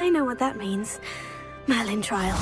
I know what that means. Merlin trial.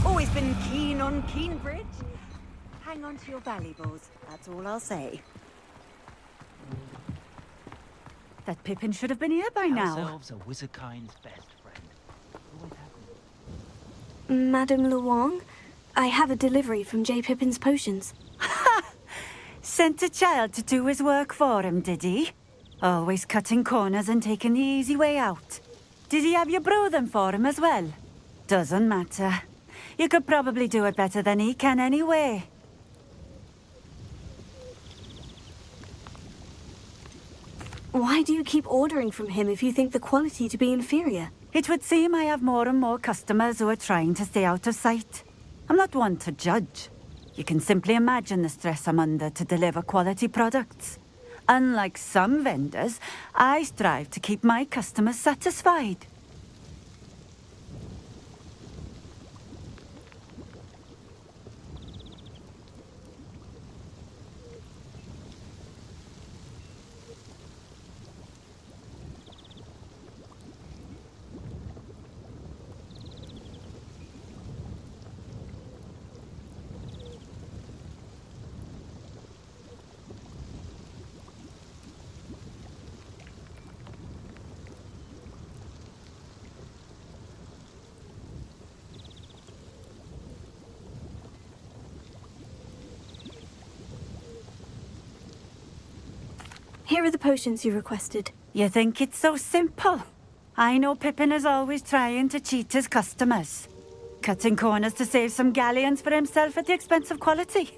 Always been keen on Keenbridge. Hang on to your valuables, that's all I'll say. That Pippin should have been here by now. Ourselves are Wizardkind's best friend. Always have been. Madame Luong, I have a delivery from J. Pippin's potions. Sent a child to do his work for him, did he? Always cutting corners and taking the easy way out. Did he have you brew them for him as well? Doesn't matter. You could probably do it better than he can anyway. Why do you keep ordering from him if you think the quality to be inferior? It would seem I have more and more customers who are trying to stay out of sight. I'm not one to judge. You can simply imagine the stress I'm under to deliver quality products. Unlike some vendors, I strive to keep my customers satisfied. Here are the potions you requested. You think it's so simple? I know Pippin is always trying to cheat his customers. Cutting corners to save some galleons for himself at the expense of quality.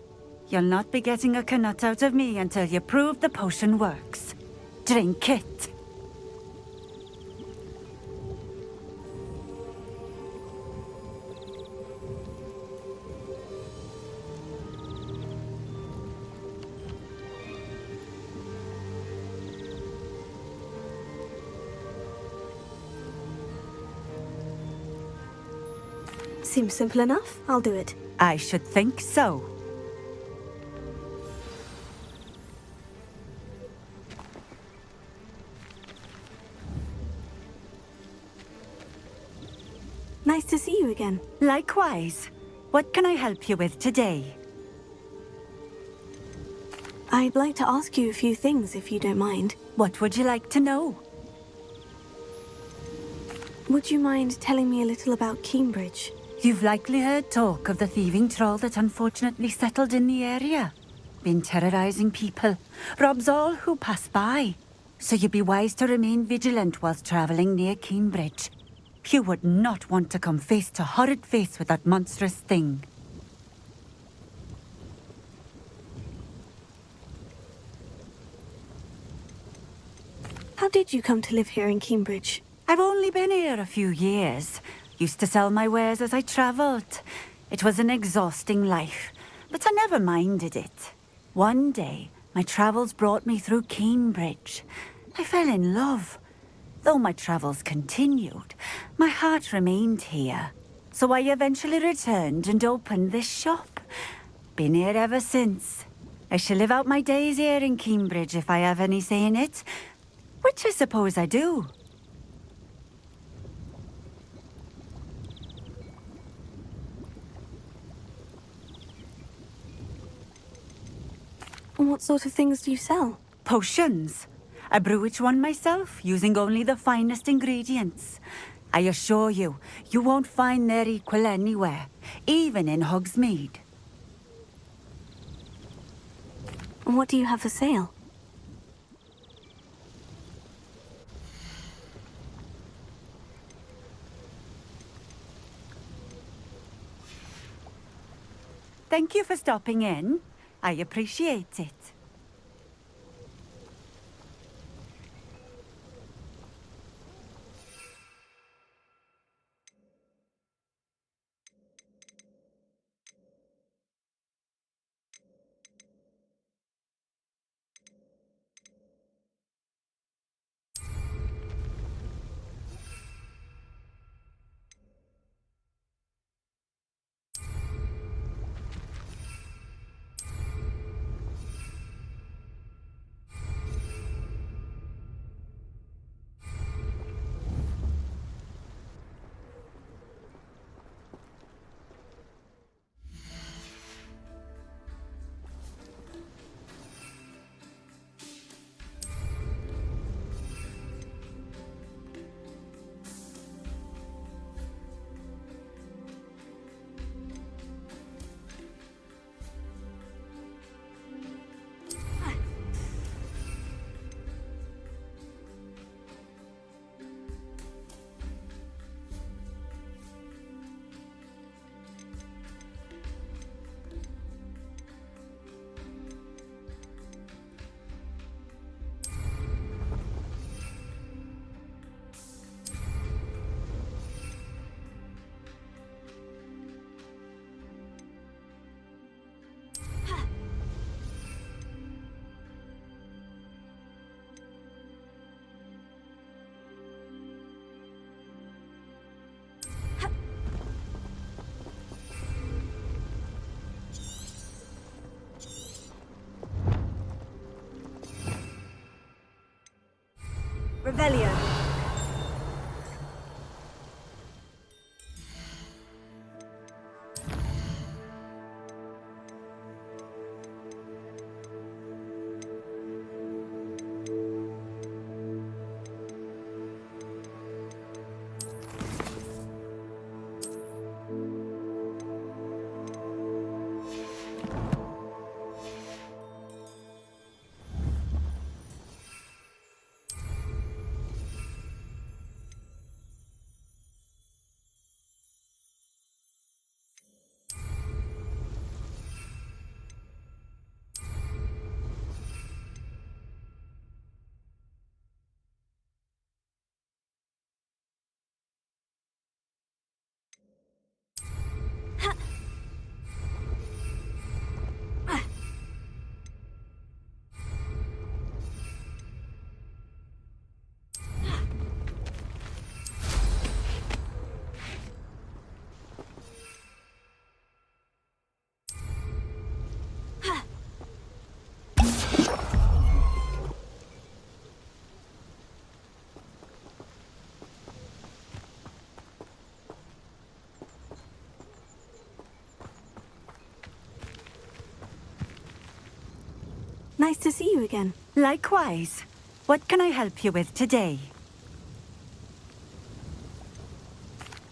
You'll not be getting a canut out of me until you prove the potion works. Drink it. Seems simple enough. I'll do it. I should think so. Nice to see you again. Likewise. What can I help you with today? I'd like to ask you a few things if you don't mind. What would you like to know? Would you mind telling me a little about Cambridge? You've likely heard talk of the thieving troll that unfortunately settled in the area. Been terrorizing people, robs all who pass by. So you'd be wise to remain vigilant whilst traveling near Cambridge. You would not want to come face to horrid face with that monstrous thing. How did you come to live here in Cambridge? I've only been here a few years. Used to sell my wares as I travelled. It was an exhausting life, but I never minded it. One day, my travels brought me through Cambridge. I fell in love. Though my travels continued, my heart remained here. So I eventually returned and opened this shop. Been here ever since. I shall live out my days here in Cambridge if I have any say in it, which I suppose I do. What sort of things do you sell? Potions. I brew each one myself, using only the finest ingredients. I assure you, you won't find their equal anywhere, even in Hogsmeade. What do you have for sale? Thank you for stopping in. I appreciate it. Revelio. Nice to see you again. Likewise. What can I help you with today?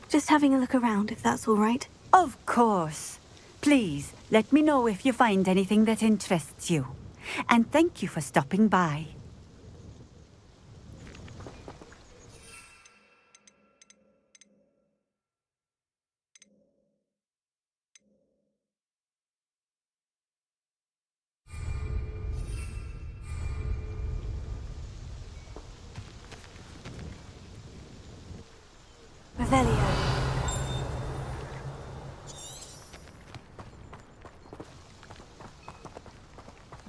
Just having a look around, if that's all right. Of course. Please, let me know if you find anything that interests you. And thank you for stopping by. Revelio.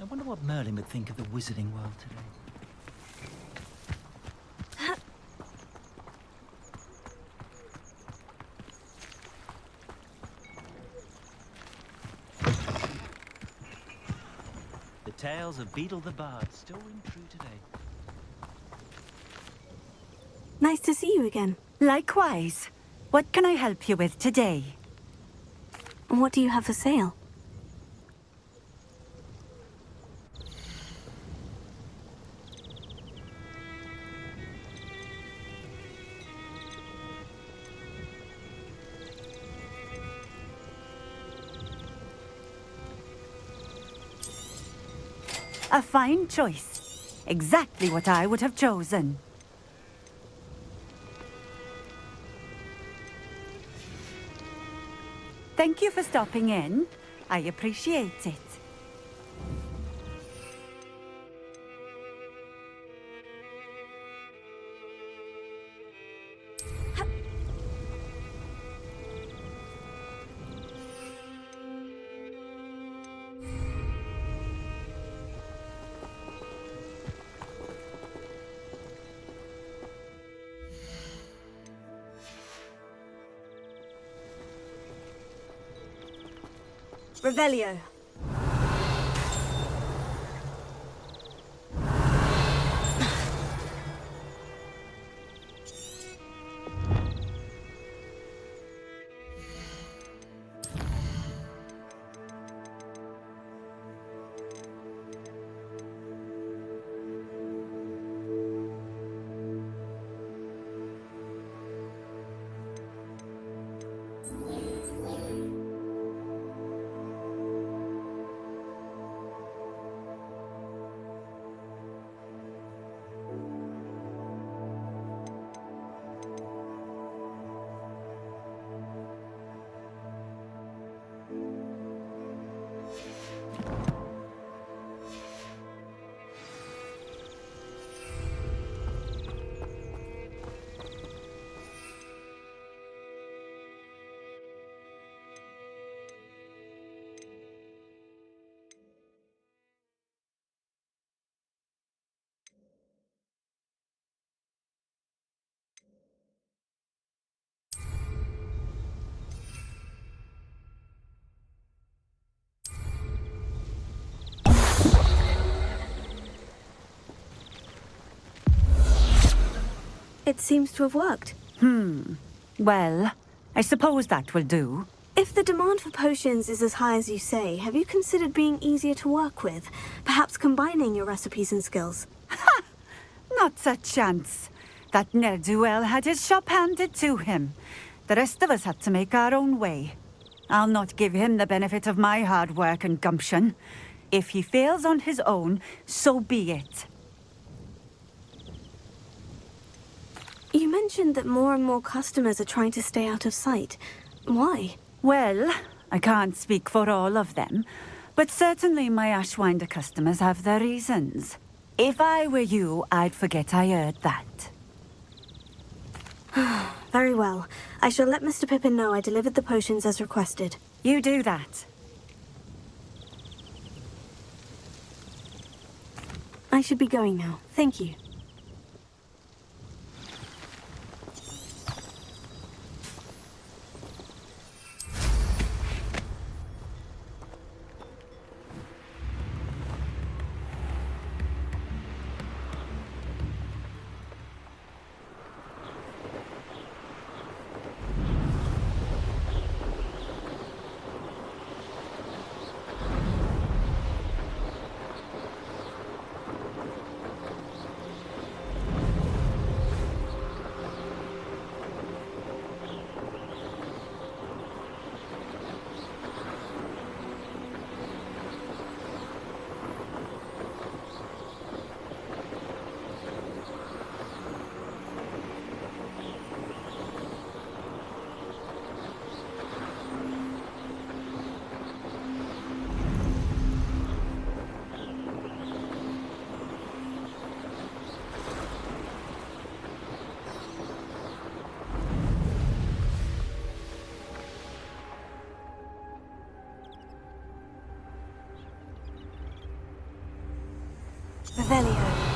I wonder what Merlin would think of the wizarding world today. The tales of Beetle the Bard still ring true today. Nice to see you again. Likewise. What can I help you with today? What do you have for sale? A fine choice. Exactly what I would have chosen. Thank you for stopping in. I appreciate it. Revelio. It seems to have worked. Well, I suppose that will do. If the demand for potions is as high as you say, have you considered being easier to work with? Perhaps combining your recipes and skills? Not a chance. That ne'er-do-well had his shop handed to him. The rest of us had to make our own way. I'll not give him the benefit of my hard work and gumption. If he fails on his own, so be it. You mentioned that more and more customers are trying to stay out of sight. Why? Well, I can't speak for all of them, but certainly my Ashwinder customers have their reasons. If I were you, I'd forget I heard that. Very well. I shall let Mr. Pippin know I delivered the potions as requested. You do that. I should be going now. Thank you. Revelio.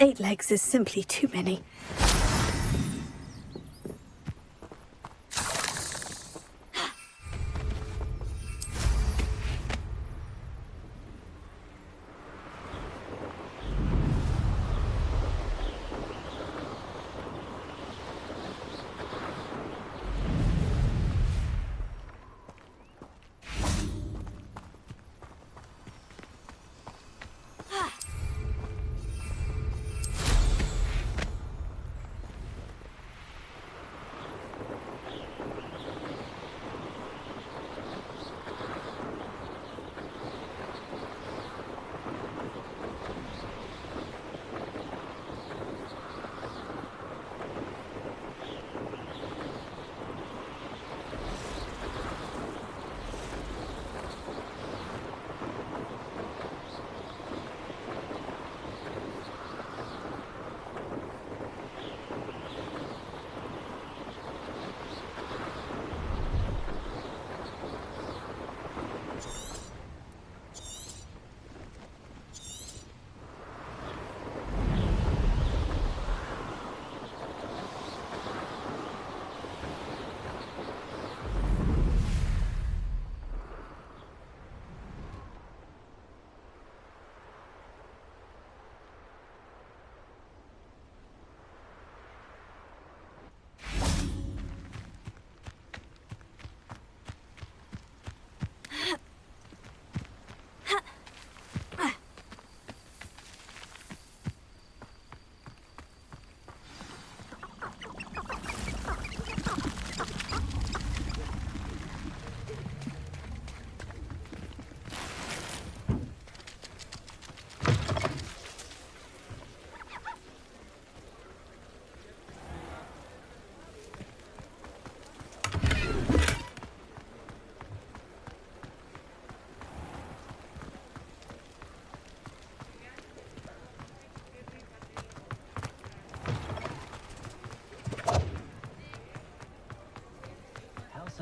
Eight legs is simply too many.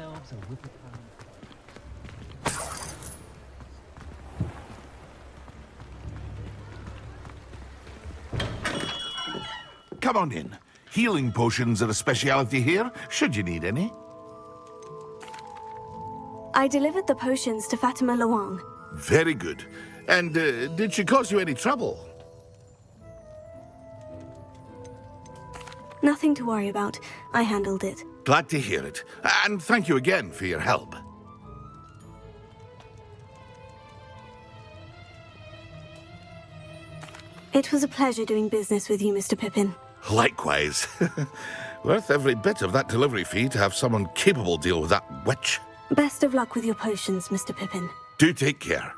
Elves are with the time. Come on in. Healing potions are a speciality here, should you need any. I delivered the potions to Fatima Lawang. Very good. And did she cause you any trouble? Nothing to worry about. I handled it. Glad to hear it. And thank you again for your help. It was a pleasure doing business with you, Mr. Pippin. Likewise. Worth every bit of that delivery fee to have someone capable deal with that witch. Best of luck with your potions, Mr. Pippin. Do take care.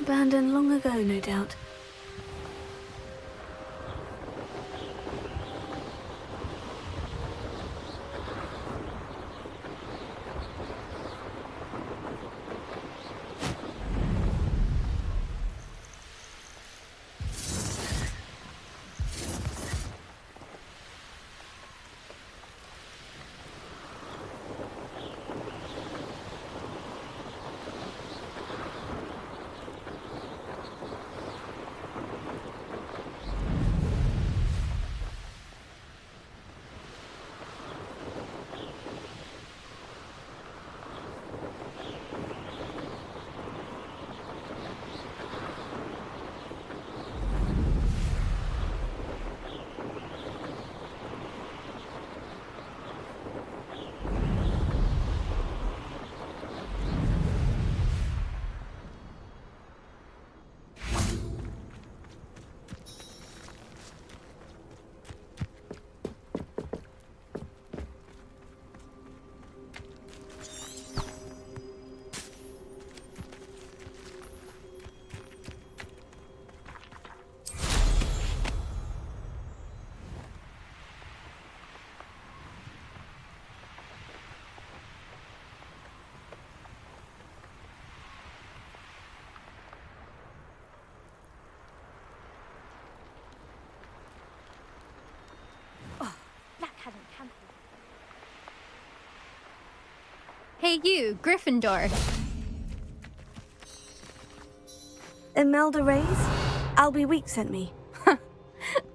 Abandoned long ago, no doubt. Hey you, Gryffindor. Imelda Reyes? Albie Week sent me.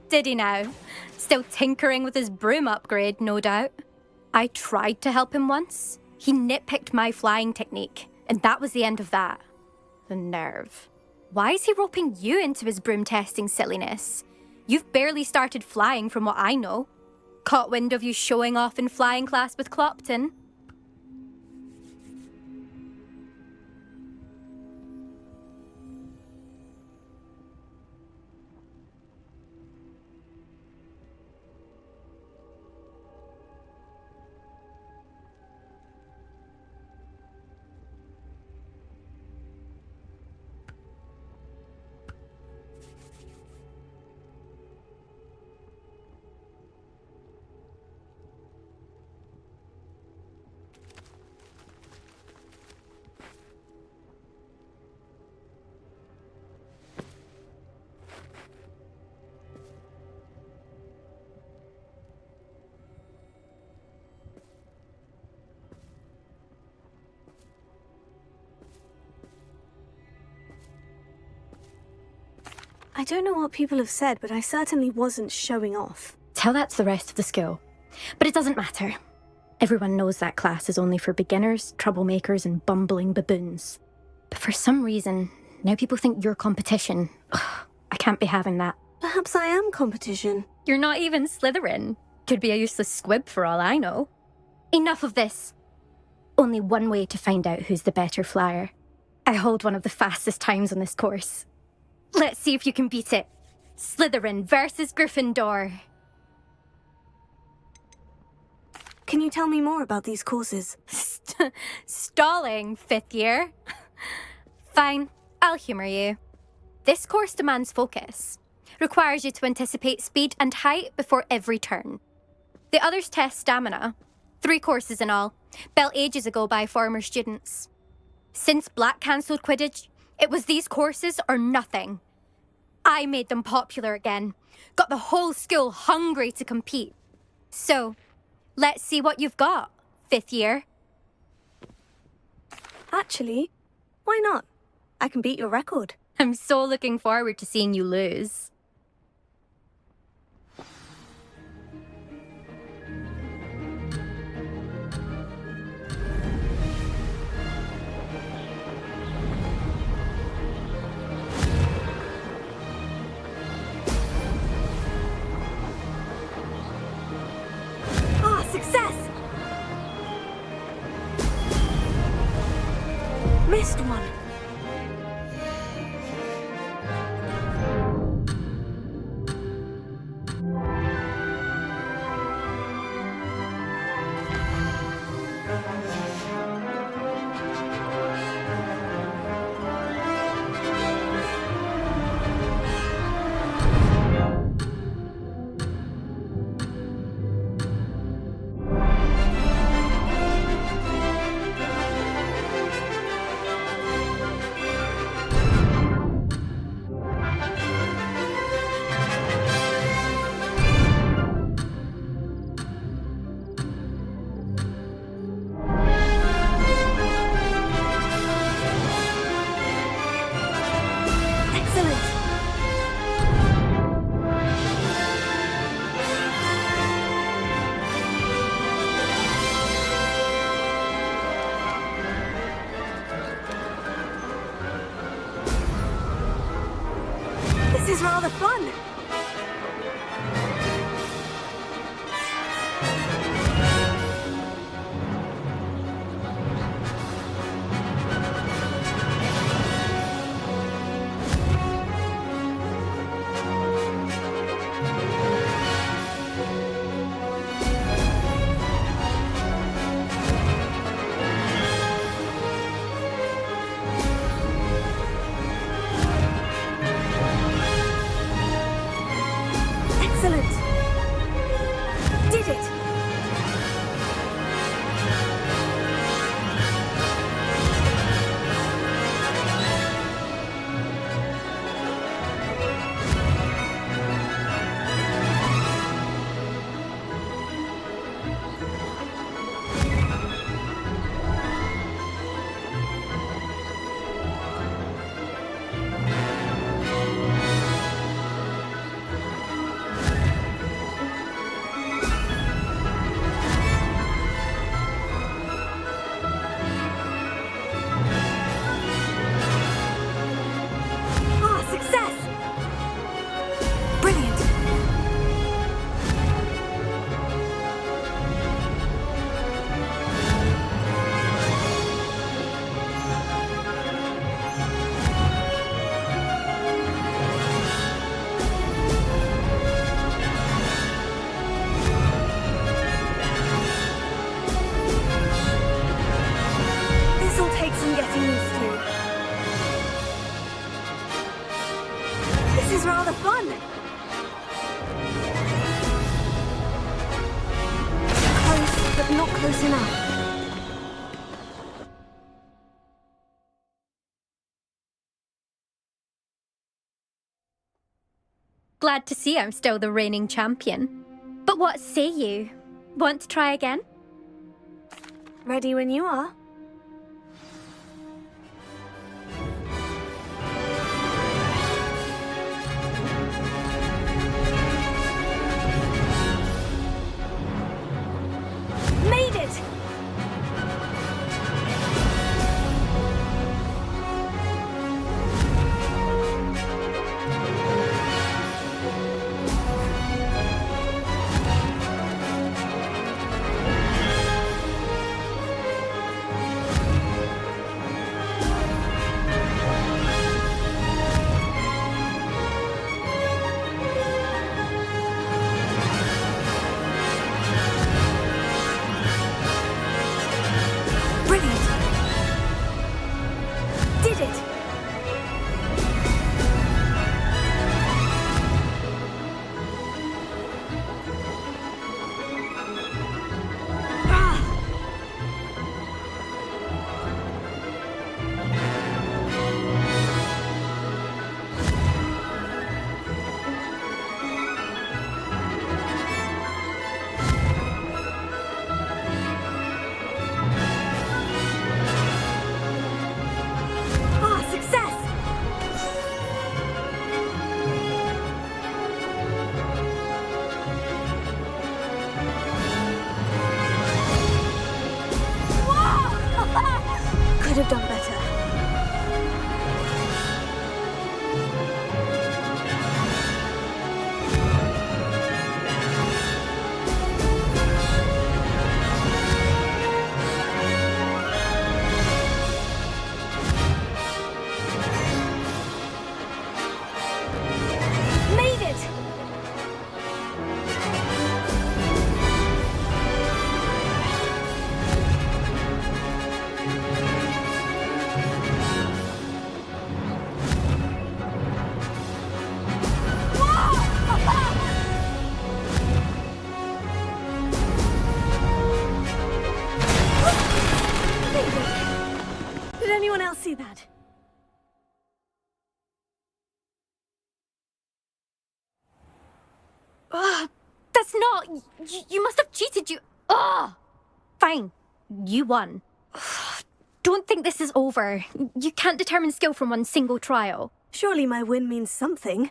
Did he now? Still tinkering with his broom upgrade, no doubt. I tried to help him once. He nitpicked my flying technique, and that was the end of that. The nerve. Why is he roping you into his broom testing silliness? You've barely started flying from what I know. Caught wind of you showing off in flying class with Clopton. I don't know what people have said, but I certainly wasn't showing off. Tell that to the rest of the school. But it doesn't matter. Everyone knows that class is only for beginners, troublemakers, and bumbling baboons. But for some reason, now people think you're competition. Ugh, I can't be having that. Perhaps I am competition. You're not even Slytherin. Could be a useless squib for all I know. Enough of this. Only one way to find out who's the better flyer. I hold one of the fastest times on this course. Let's see if you can beat it. Slytherin versus Gryffindor. Can you tell me more about these courses? Stalling, 5th year. Fine, I'll humour you. This course demands focus. Requires you to anticipate speed and height before every turn. The others test stamina. 3 courses in all, built ages ago by former students. Since Black cancelled Quidditch, it was these courses or nothing. I made them popular again. Got the whole school hungry to compete. So, let's see what you've got, 5th year. Actually, why not? I can beat your record. I'm so looking forward to seeing you lose. Success! Missed one. This is rather fun. Excellent. Did it. This is rather fun. Close, but not close enough. Glad to see I'm still the reigning champion. But what say you? Want to try again? Ready when you are. That's not... You must have cheated, you... Ugh! Fine. You won. Don't think this is over. You can't determine skill from one single trial. Surely my win means something.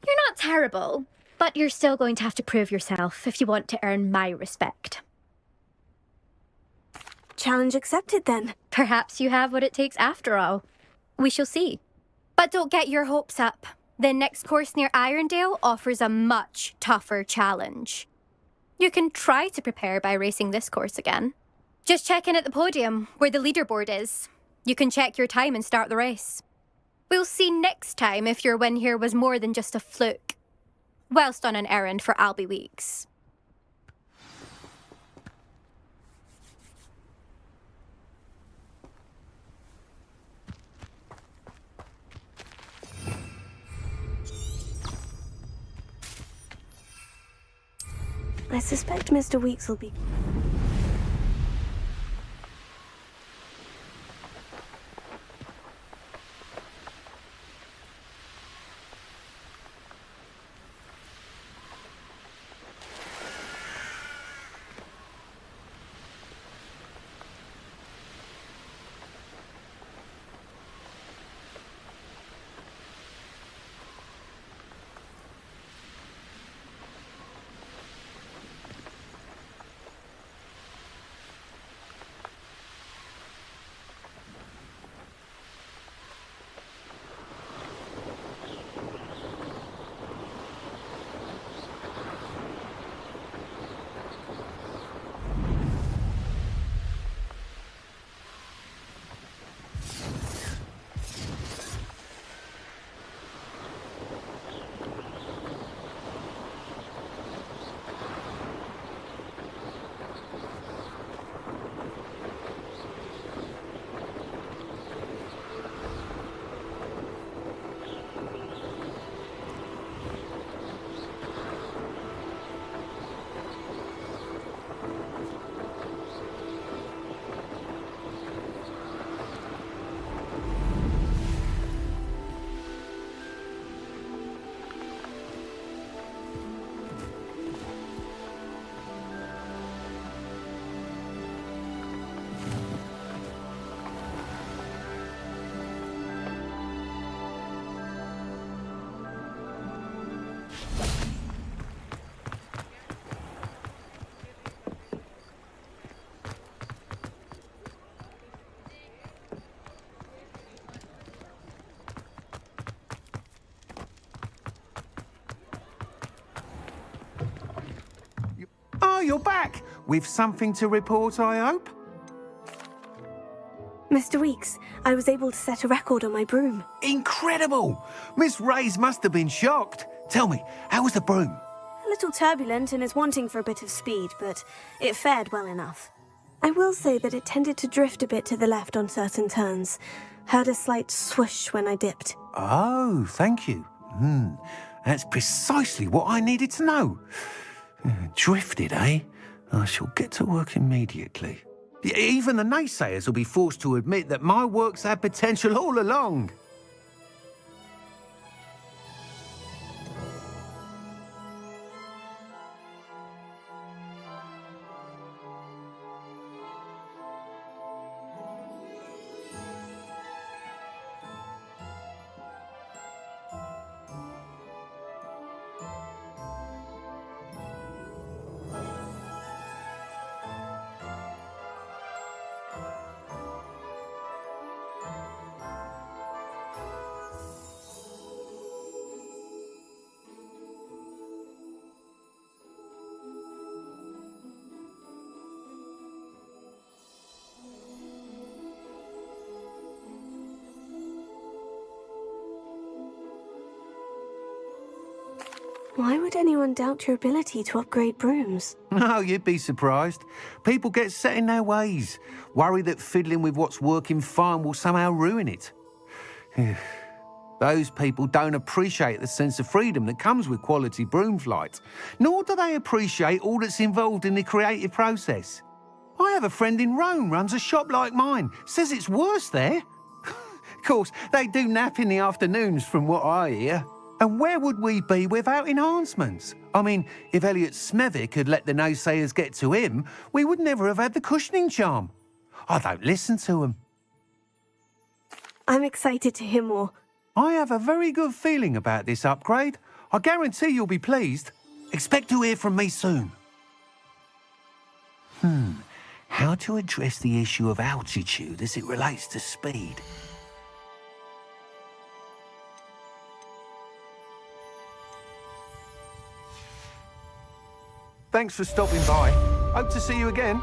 You're not terrible, but you're still going to have to prove yourself if you want to earn my respect. Challenge accepted then. Perhaps you have what it takes after all. We shall see. But don't get your hopes up. The next course near Irondale offers a much tougher challenge. You can try to prepare by racing this course again. Just check in at the podium, where the leaderboard is. You can check your time and start the race. We'll see next time if your win here was more than just a fluke. Whilst on an errand for Albie Weeks. I suspect Mr. Weeks will be... Oh, you're back! With something to report, I hope? Mr. Weeks, I was able to set a record on my broom. Incredible! Miss Reyes must have been shocked. Tell me, how was the broom? A little turbulent and is wanting for a bit of speed, but it fared well enough. I will say that it tended to drift a bit to the left on certain turns. Heard a slight swoosh when I dipped. Oh, thank you. That's precisely what I needed to know. Drifted, eh? I shall get to work immediately. Even the naysayers will be forced to admit that my work's had potential all along. Why would anyone doubt your ability to upgrade brooms? No, you'd be surprised. People get set in their ways, worry that fiddling with what's working fine will somehow ruin it. Those people don't appreciate the sense of freedom that comes with quality broom flight, nor do they appreciate all that's involved in the creative process. I have a friend in Rome runs a shop like mine, says it's worse there. Of course, they do nap in the afternoons from what I hear. And where would we be without enhancements? I mean, if Elliot Smethwick had let the naysayers get to him, we would never have had the cushioning charm. I don't listen to them. I'm excited to hear more. I have a very good feeling about this upgrade. I guarantee you'll be pleased. Expect to hear from me soon. How to address the issue of altitude as it relates to speed? Thanks for stopping by. Hope to see you again.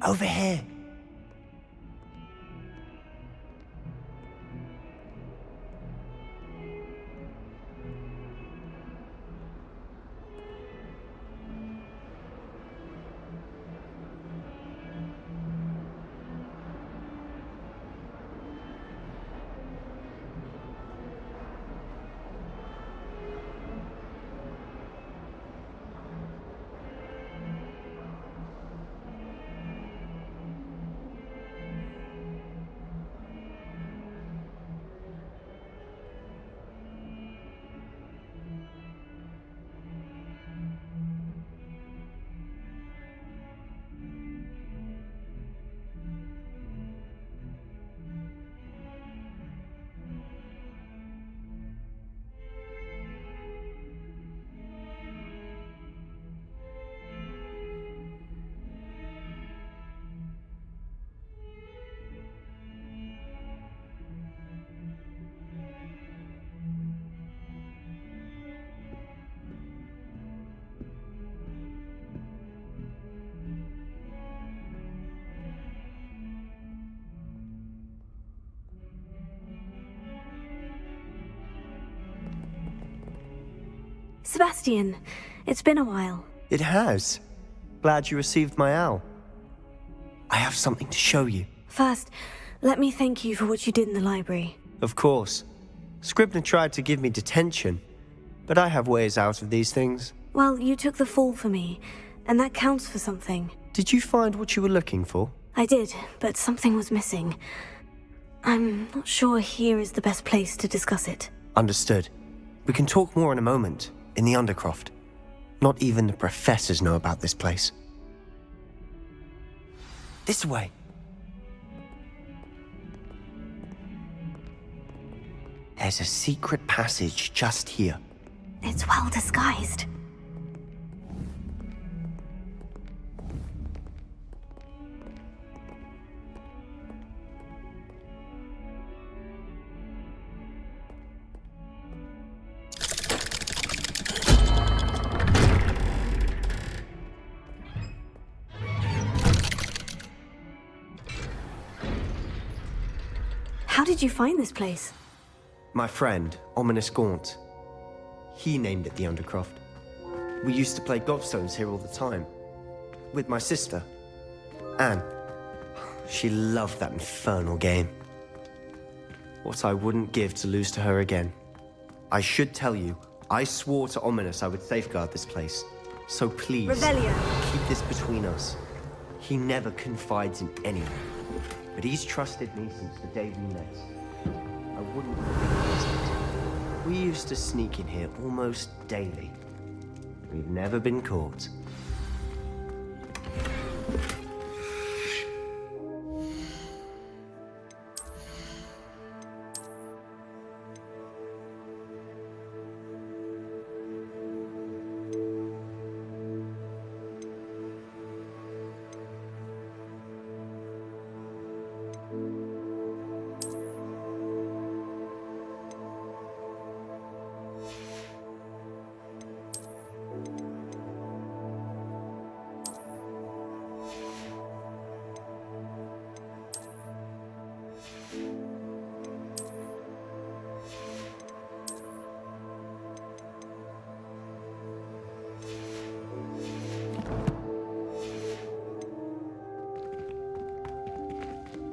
Over here. Sebastian, it's been a while. It has. Glad you received my owl. I have something to show you. First, let me thank you for what you did in the library. Of course. Scribner tried to give me detention, but I have ways out of these things. Well, you took the fall for me, and that counts for something. Did you find what you were looking for? I did, but something was missing. I'm not sure here is the best place to discuss it. Understood. We can talk more in a moment, in the Undercroft. Not even the professors know about this place. This way. There's a secret passage just here. It's well disguised. How did you find this place? My friend, Ominous Gaunt. He named it the Undercroft. We used to play gobstones here all the time. With my sister, Anne. She loved that infernal game. What I wouldn't give to lose to her again. I should tell you, I swore to Ominous I would safeguard this place. So please, Revelio. keep this between us. He never confides in anyone. But he's trusted me since the day we met. I wouldn't have missed it. We used to sneak in here almost daily. We've never been caught.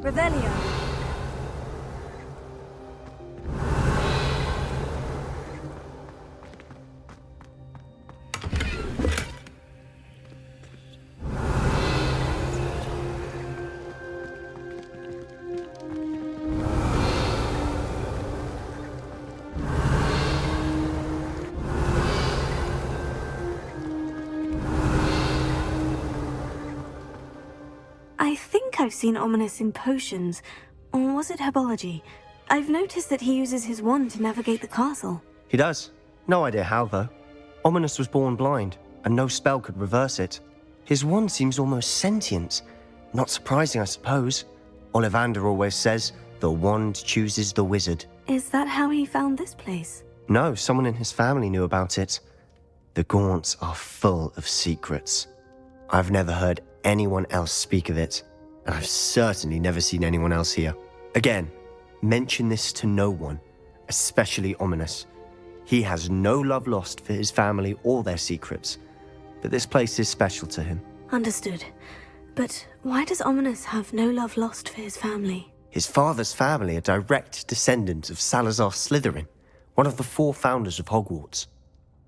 Revelio. I think I've seen Ominous in potions. Or was it herbology? I've noticed that he uses his wand to navigate the castle. He does. No idea how, though. Ominous was born blind, and no spell could reverse it. His wand seems almost sentient. Not surprising, I suppose. Ollivander always says, the wand chooses the wizard. Is that how he found this place? No, someone in his family knew about it. The Gaunts are full of secrets. I've never heard anyone else speak of it, and I've certainly never seen anyone else here. Again, mention this to no one, especially Ominous. He has no love lost for his family or their secrets, but this place is special to him. Understood. But why does Ominous have no love lost for his family? His father's family are direct descendants of Salazar Slytherin, one of the 4 founders of Hogwarts.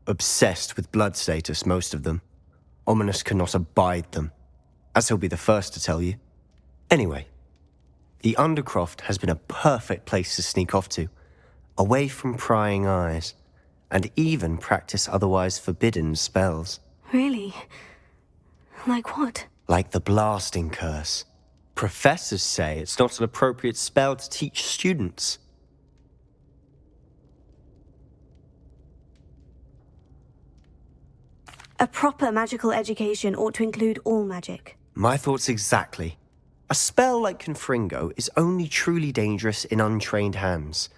Obsessed with blood status, most of them. Ominous cannot abide them, as he'll be the first to tell you. Anyway, the Undercroft has been a perfect place to sneak off to, away from prying eyes, and even practice otherwise forbidden spells. Really? Like what? Like the blasting curse. Professors say it's not an appropriate spell to teach students. A proper magical education ought to include all magic. My thoughts exactly. A spell like Confringo is only truly dangerous in untrained hands.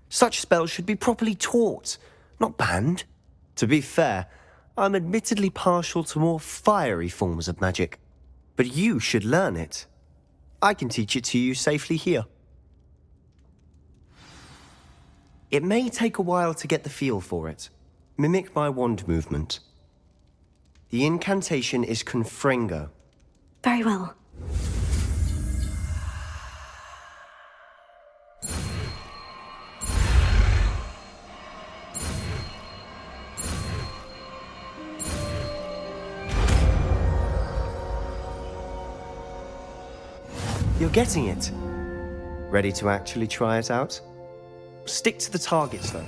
Such spells should be properly taught, not banned. To be fair, I'm admittedly partial to more fiery forms of magic. But you should learn it. I can teach it to you safely here. It may take a while to get the feel for it. Mimic my wand movement. The incantation is Confringo. Very well. You're getting it. Ready to actually try it out? Stick to the targets, though.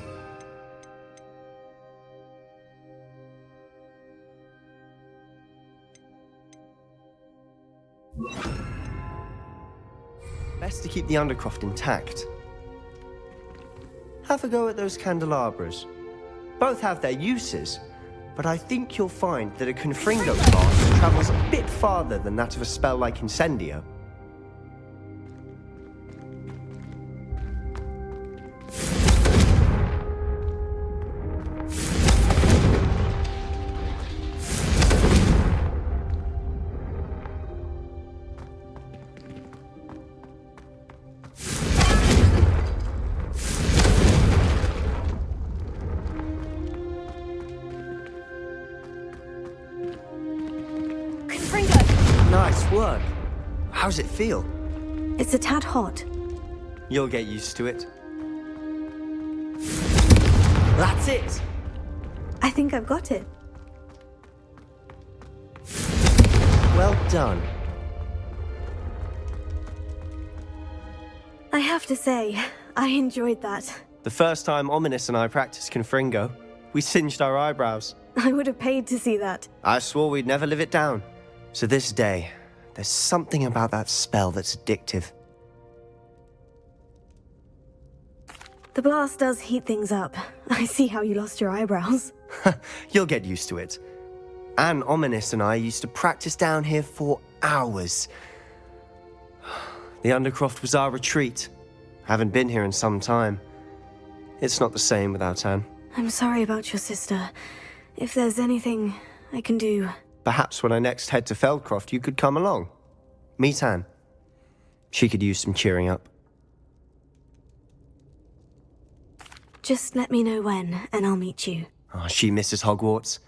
Best to keep the undercroft intact. Have a go at those candelabras. Both have their uses, but I think you'll find that a Confringo blast travels a bit farther than that of a spell like Incendio. Nice work. How's it feel? It's a tad hot. You'll get used to it. That's it! I think I've got it. Well done. I have to say, I enjoyed that. The first time Ominous and I practiced Confringo, we singed our eyebrows. I would have paid to see that. I swore we'd never live it down. So this day, there's something about that spell that's addictive. The blast does heat things up. I see how you lost your eyebrows. You'll get used to it. And Ominous and I used to practice down here for hours. The Undercroft was our retreat. Haven't been here in some time. It's not the same without Anne. I'm sorry about your sister. If there's anything I can do... Perhaps when I next head to Feldcroft, you could come along. Meet Anne. She could use some cheering up. Just let me know when, and I'll meet you. Oh, she misses Hogwarts.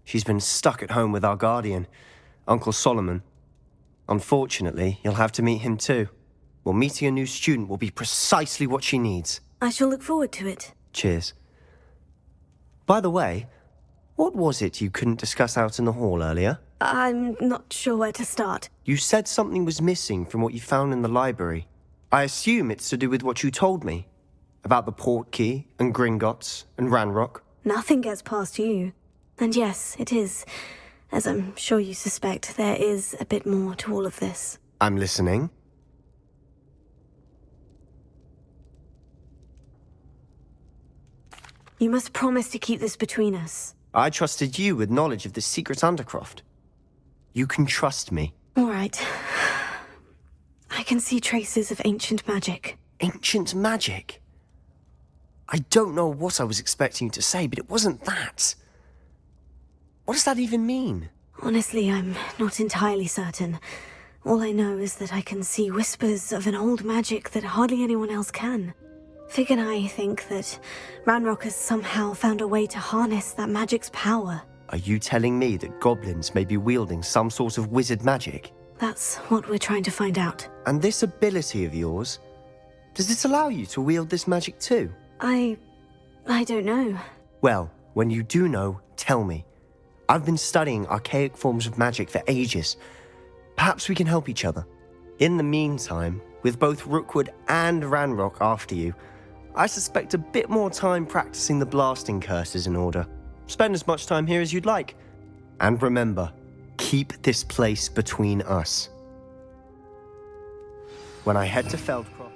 She's been stuck at home with our guardian, Uncle Solomon. Unfortunately, you'll have to meet him too. Well, meeting a new student will be precisely what she needs. I shall look forward to it. Cheers. By the way, what was it you couldn't discuss out in the hall earlier? I'm not sure where to start. You said something was missing from what you found in the library. I assume it's to do with what you told me. About the Portkey, and Gringotts, and Ranrock. Nothing gets past you. And yes, it is. As I'm sure you suspect, there is a bit more to all of this. I'm listening. You must promise to keep this between us. I trusted you with knowledge of the secret Undercroft. You can trust me. All right. I can see traces of ancient magic. Ancient magic? I don't know what I was expecting you to say, but it wasn't that. What does that even mean? Honestly, I'm not entirely certain. All I know is that I can see whispers of an old magic that hardly anyone else can. Fig and I think that Ranrock has somehow found a way to harness that magic's power. Are you telling me that goblins may be wielding some sort of wizard magic? That's what we're trying to find out. And this ability of yours, does it allow you to wield this magic too? I don't know. Well, when you do know, tell me. I've been studying archaic forms of magic for ages. Perhaps we can help each other. In the meantime, with both Rookwood and Ranrock after you, I suspect a bit more time practicing the blasting curses in order. Spend as much time here as you'd like. And remember, keep this place between us. When I head to Feldcroft...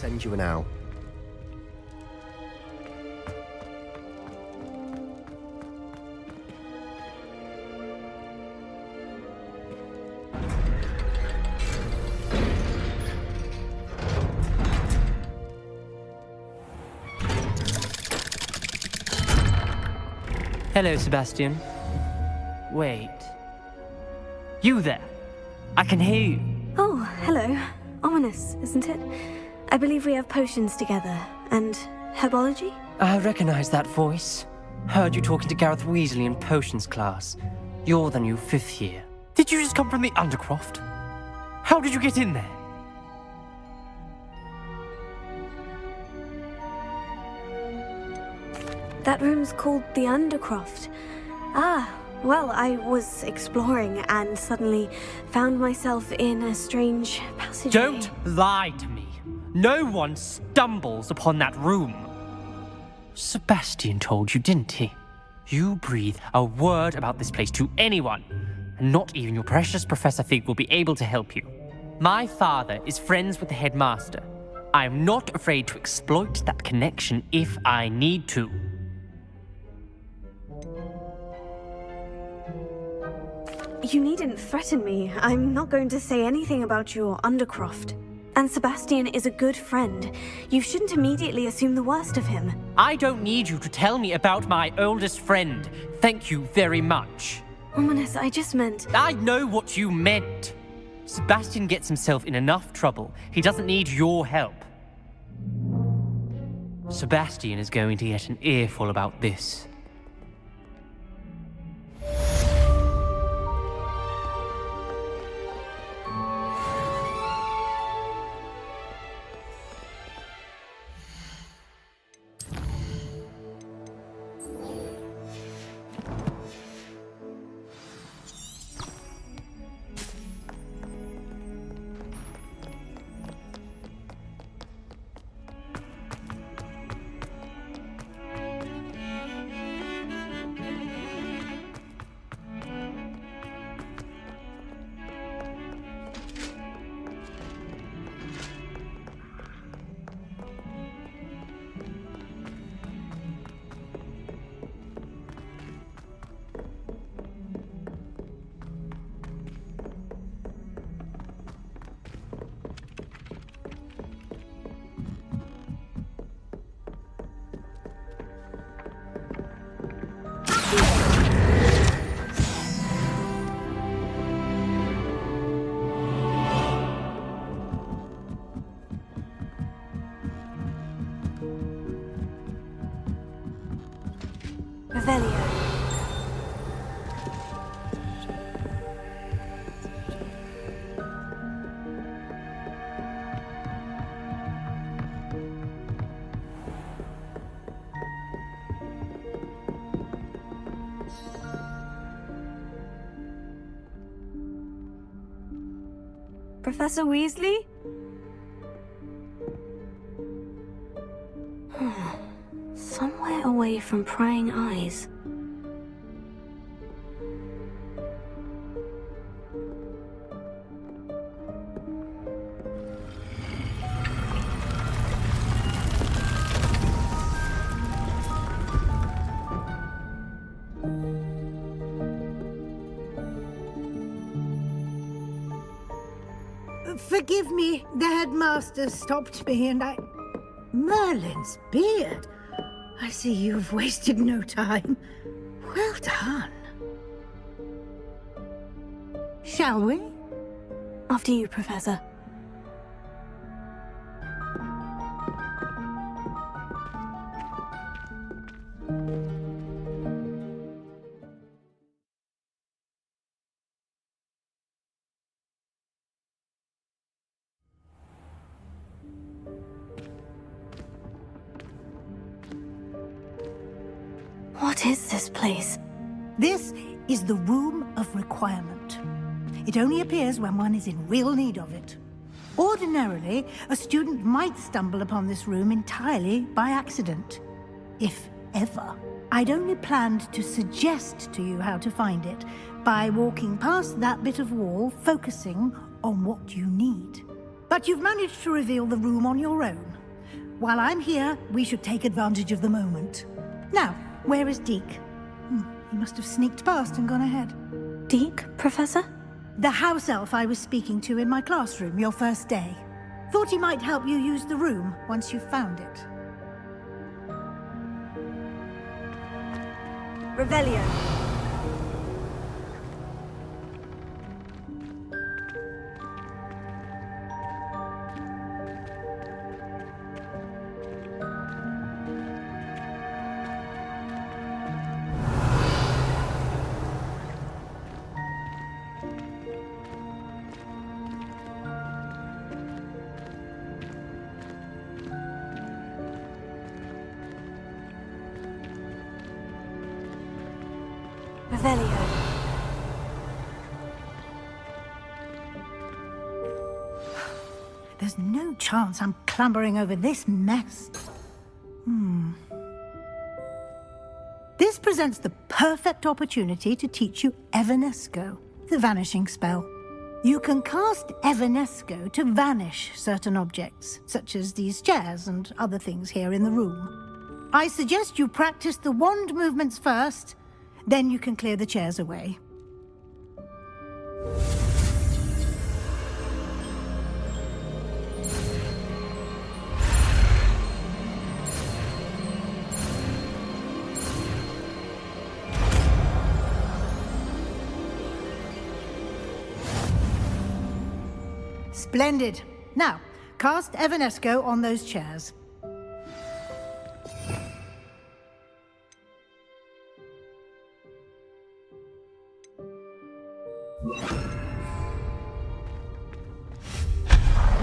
send you an owl. Hello, Sebastian. Wait. You there? I can hear you. Oh, hello. Ominous, isn't it? I believe we have potions together. And herbology? I recognize that voice. Heard you talking to Gareth Weasley in potions class. You're the new 5th year. Did you just come from the Undercroft? How did you get in there? That room's called the Undercroft. Ah, well, I was exploring and suddenly found myself in a strange passageway. Don't lie to me. No one stumbles upon that room. Sebastian told you, didn't he? You breathe a word about this place to anyone, and not even your precious Professor Fig will be able to help you. My father is friends with the headmaster. I am not afraid to exploit that connection if I need to. You needn't threaten me. I'm not going to say anything about your Undercroft. And Sebastian is a good friend. You shouldn't immediately assume the worst of him. I don't need you to tell me about my oldest friend. Thank you very much. Ominous, I just meant... I know what you meant. Sebastian gets himself in enough trouble. He doesn't need your help. Sebastian is going to get an earful about this. Revelio. Professor Weasley? Somewhere away from prying eyes. Forgive me, the headmaster stopped me and I... Merlin's beard. I see you've wasted no time. Well done. Shall we? After you, Professor. What is this place? This is the Room of Requirement. It only appears when one is in real need of it. Ordinarily, a student might stumble upon this room entirely by accident. If ever. I'd only planned to suggest to you how to find it by walking past that bit of wall, focusing on what you need. But you've managed to reveal the room on your own. While I'm here, we should take advantage of the moment. Now, where is Deke? He must have sneaked past and gone ahead. Deke, Professor? The house elf I was speaking to in my classroom your first day. Thought he might help you use the room once you've found it. Revelio. Revelio. There's no chance I'm clambering over this mess. This presents the perfect opportunity to teach you Evanesco, the vanishing spell. You can cast Evanesco to vanish certain objects, such as these chairs and other things here in the room. I suggest you practice the wand movements first, then you can clear the chairs away. Splendid. Now, cast Evanesco on those chairs.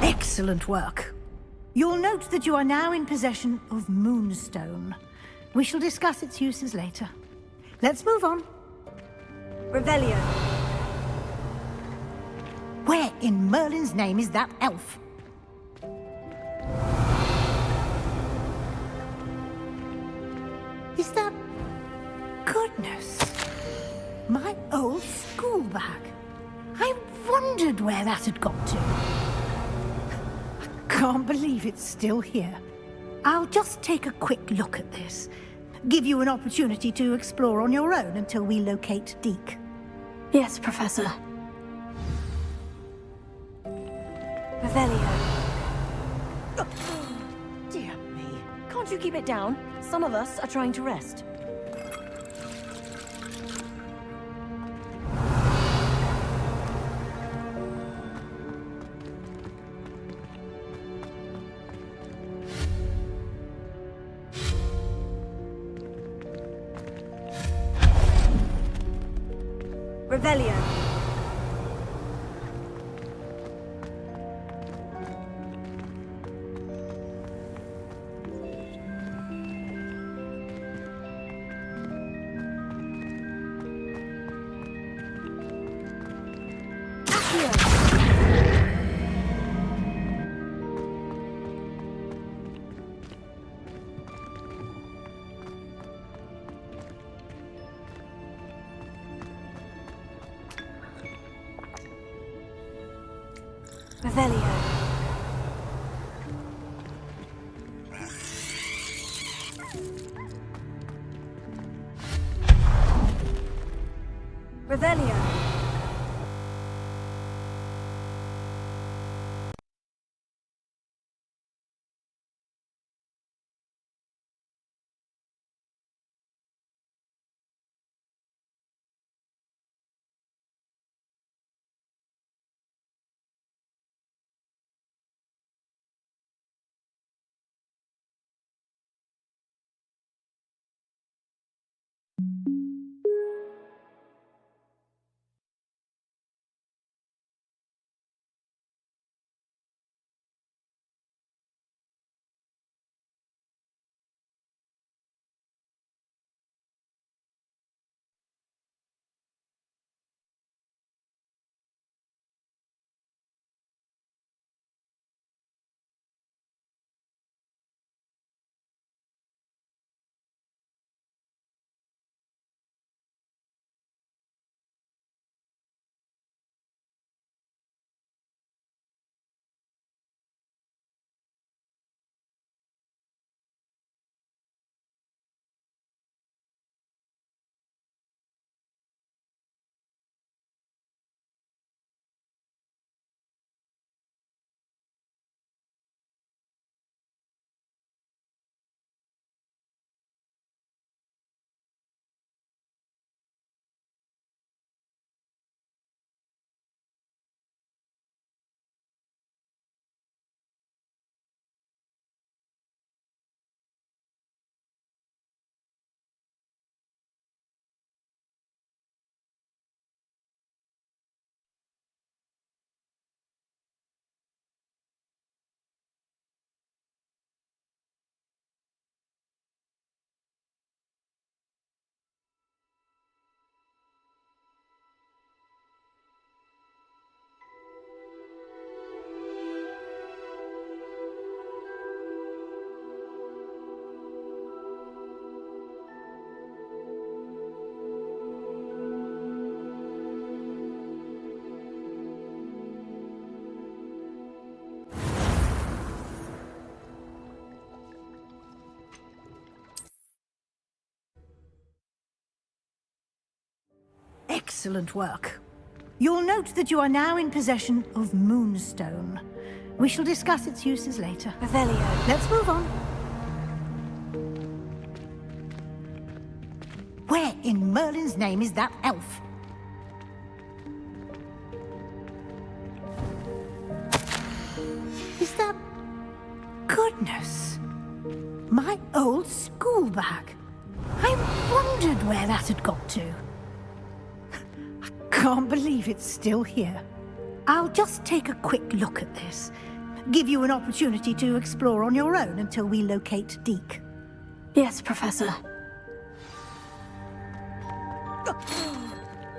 Excellent work. You'll note that you are now in possession of Moonstone. We shall discuss its uses later. Let's move on. Revelio. Where in Merlin's name is that elf? Is that... Goodness. My old school bag. I wondered where that had got to. Can't believe it's still here. I'll just take a quick look at this. Give you an opportunity to explore on your own until we locate Deke. Yes, Professor. Revelio. Dear me. Can't you keep it down? Some of us are trying to rest. Revelio. Revelio. Revelio. Excellent work. You'll note that you are now in possession of Moonstone. We shall discuss its uses later. Revelio. Let's move on. Where in Merlin's name is that elf? Is that... Goodness. My old school bag. I wondered where that had got to. I can't believe it's still here. I'll just take a quick look at this. Give you an opportunity to explore on your own until we locate Deke. Yes, Professor.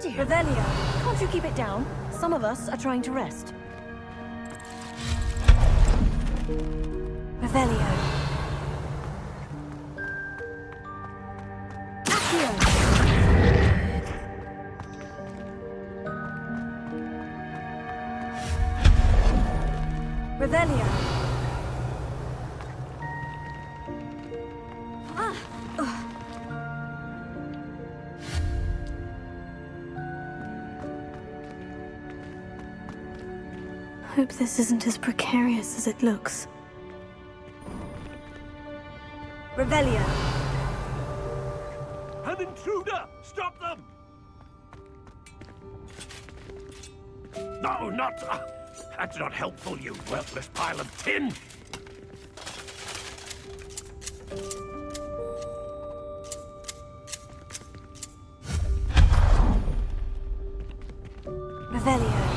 Dear Revelio, can't you keep it down? Some of us are trying to rest. Revelio. Revelio. Hope this isn't as precarious as it looks. Revelio. An intruder! Stop them! No, not... that's not helpful, you worthless pile of tin! Revelio.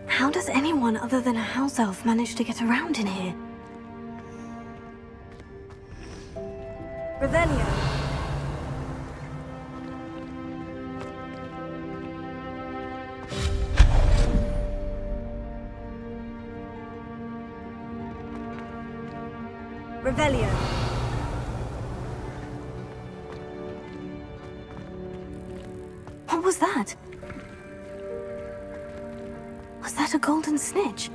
How does anyone other than a house elf manage to get around in here? Revelio. Revelio. What was that? Was that a golden snitch?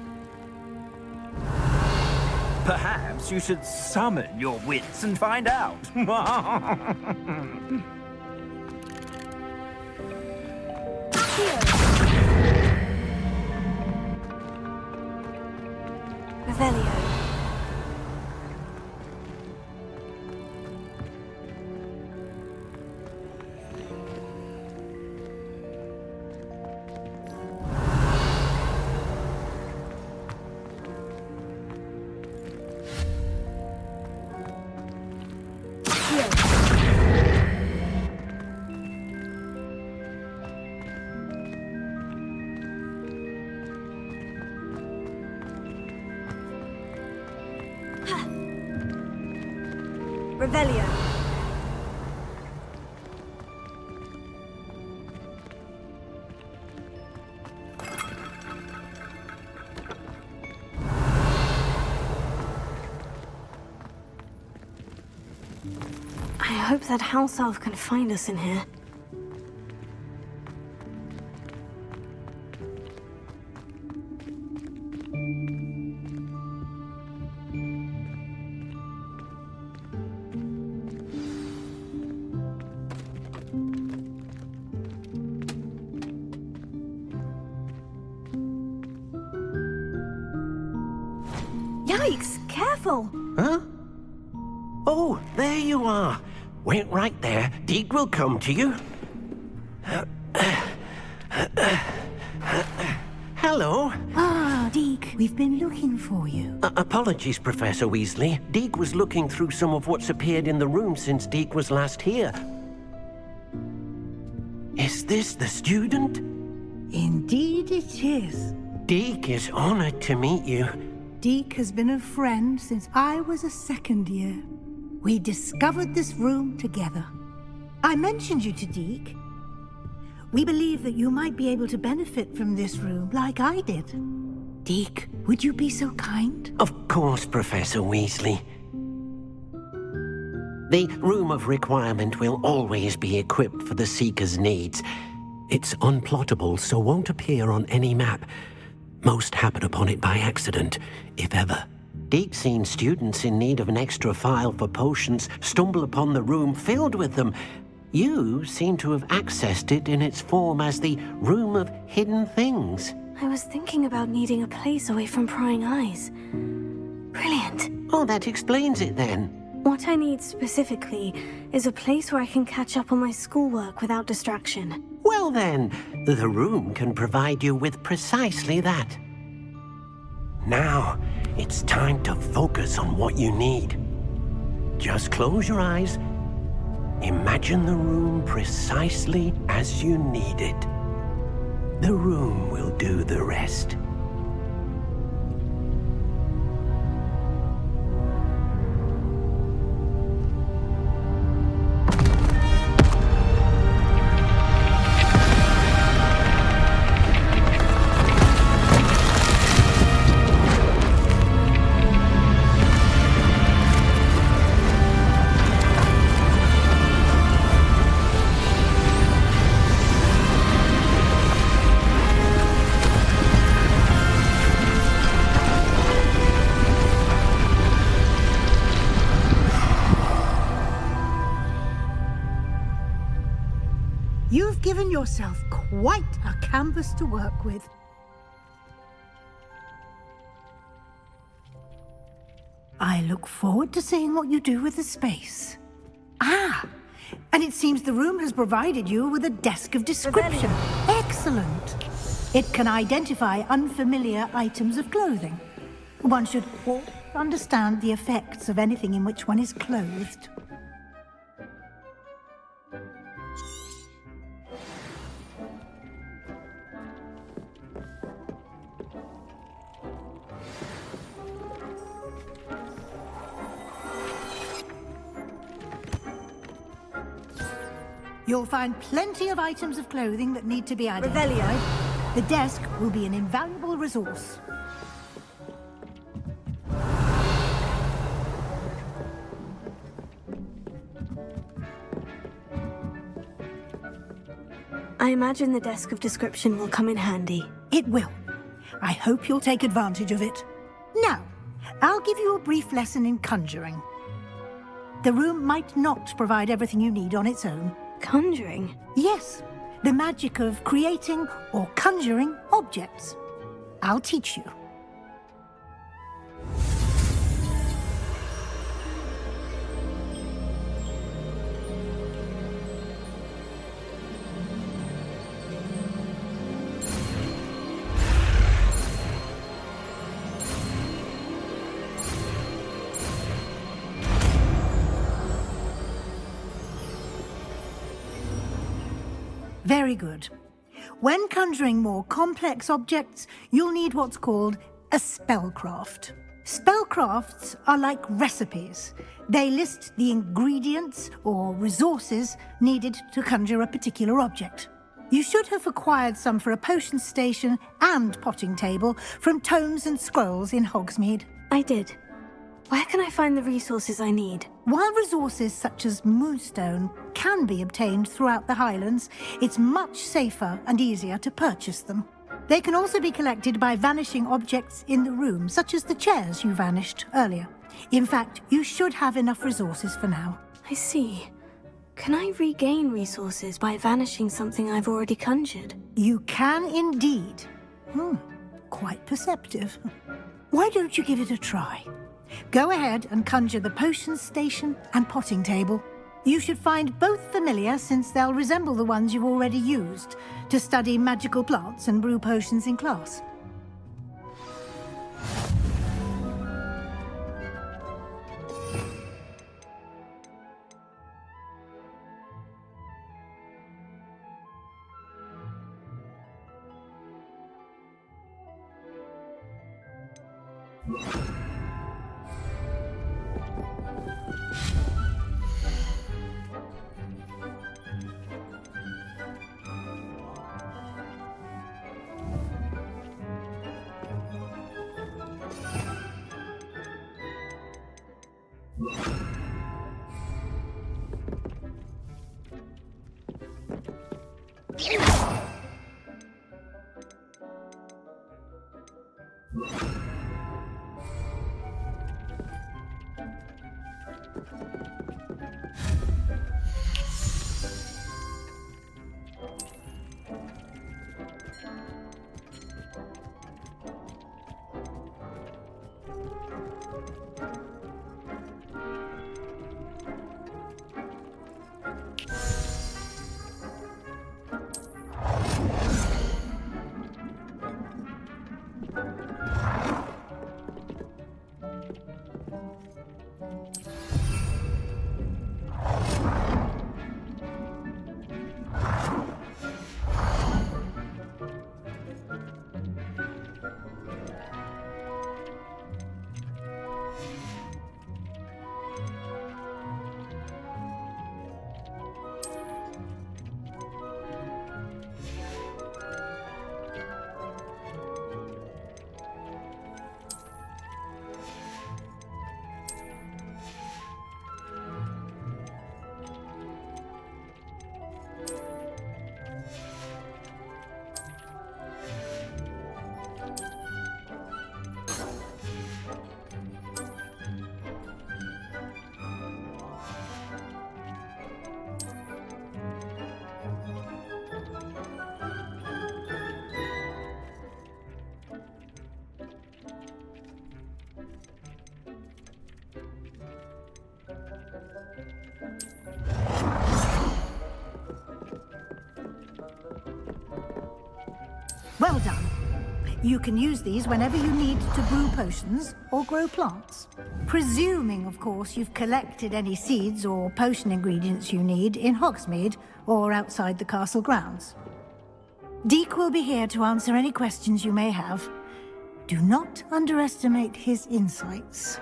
Perhaps you should summon your wits and find out. Revelio. Revelio. I hope that house elf can find us in here. Yikes! Careful! Huh? Oh, there you are. Wait right there. Deke will come to you. Hello. Ah, Deke, we've been looking for you. Apologies, Professor Weasley. Deke was looking through some of what's appeared in the room since Deke was last here. Is this the student? Indeed it is. Deke is honored to meet you. Deke has been a friend since I was a second year. We discovered this room together. I mentioned you to Deke. We believe that you might be able to benefit from this room like I did. Deke, would you be so kind? Of course, Professor Weasley. The Room of Requirement will always be equipped for the Seeker's needs. It's unplottable, so won't appear on any map. Most happen upon it by accident, if ever. Deke's seen students in need of an extra file for potions stumble upon the room filled with them. You seem to have accessed it in its form as the Room of Hidden Things. I was thinking about needing a place away from prying eyes. Brilliant. Oh, that explains it then. What I need specifically is a place where I can catch up on my schoolwork without distraction. Well then, the room can provide you with precisely that. Now, it's time to focus on what you need. Just close your eyes. Imagine the room precisely as you need it. The room will do the rest. You've given yourself quite a canvas to work with. I look forward to seeing what you do with the space. Ah, and it seems the room has provided you with a desk of description. Excellent. It can identify unfamiliar items of clothing. One should always understand the effects of anything in which one is clothed. You'll find plenty of items of clothing that need to be identified. The desk will be an invaluable resource. I imagine the desk of description will come in handy. It will. I hope you'll take advantage of it. Now, I'll give you a brief lesson in conjuring. The room might not provide everything you need on its own. Conjuring? Yes, the magic of creating or conjuring objects. I'll teach you. Very good. When conjuring more complex objects, you'll need what's called a spellcraft. Spellcrafts are like recipes. They list the ingredients or resources needed to conjure a particular object. You should have acquired some for a potion station and potting table from tomes and scrolls in Hogsmeade. I did. Where can I find the resources I need? While resources such as moonstone can be obtained throughout the Highlands, it's much safer and easier to purchase them. They can also be collected by vanishing objects in the room, such as the chairs you vanished earlier. In fact, you should have enough resources for now. I see. Can I regain resources by vanishing something I've already conjured? You can indeed. Quite perceptive. Why don't you give it a try? Go ahead and conjure the potion station and potting table. You should find both familiar, since they'll resemble the ones you've already used to study magical plants and brew potions in class. Well done. You can use these whenever you need to brew potions or grow plants. Presuming, of course, you've collected any seeds or potion ingredients you need in Hogsmeade or outside the castle grounds. Deke will be here to answer any questions you may have. Do not underestimate his insights.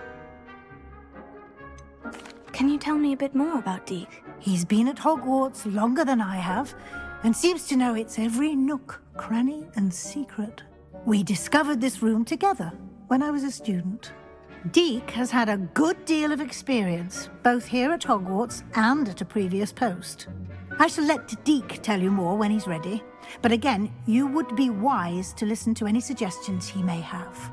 Can you tell me a bit more about Deke? He's been at Hogwarts longer than I have, and seems to know its every nook, cranny, and secret. We discovered this room together when I was a student. Deke has had a good deal of experience, both here at Hogwarts and at a previous post. I shall let Deke tell you more when he's ready, but again, you would be wise to listen to any suggestions he may have.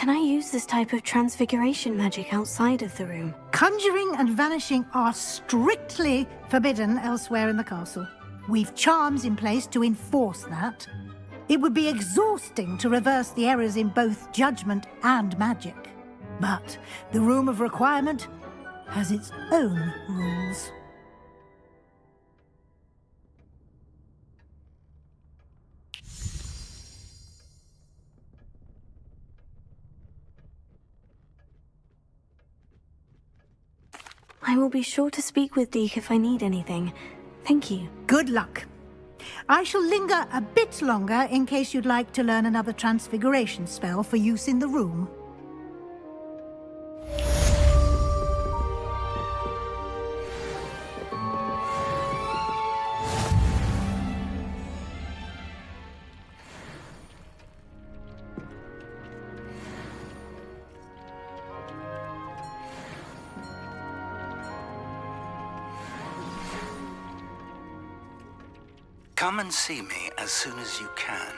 Can I use this type of transfiguration magic outside of the room? Conjuring and vanishing are strictly forbidden elsewhere in the castle. We've charms in place to enforce that. It would be exhausting to reverse the errors in both judgment and magic. But the Room of Requirement has its own rules. I will be sure to speak with Deke if I need anything. Thank you. Good luck. I shall linger a bit longer in case you'd like to learn another transfiguration spell for use in the room. Come and see me as soon as you can.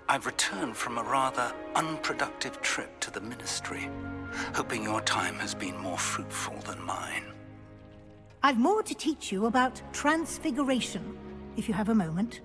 I've returned from a rather unproductive trip to the Ministry, hoping your time has been more fruitful than mine. I've more to teach you about transfiguration, if you have a moment.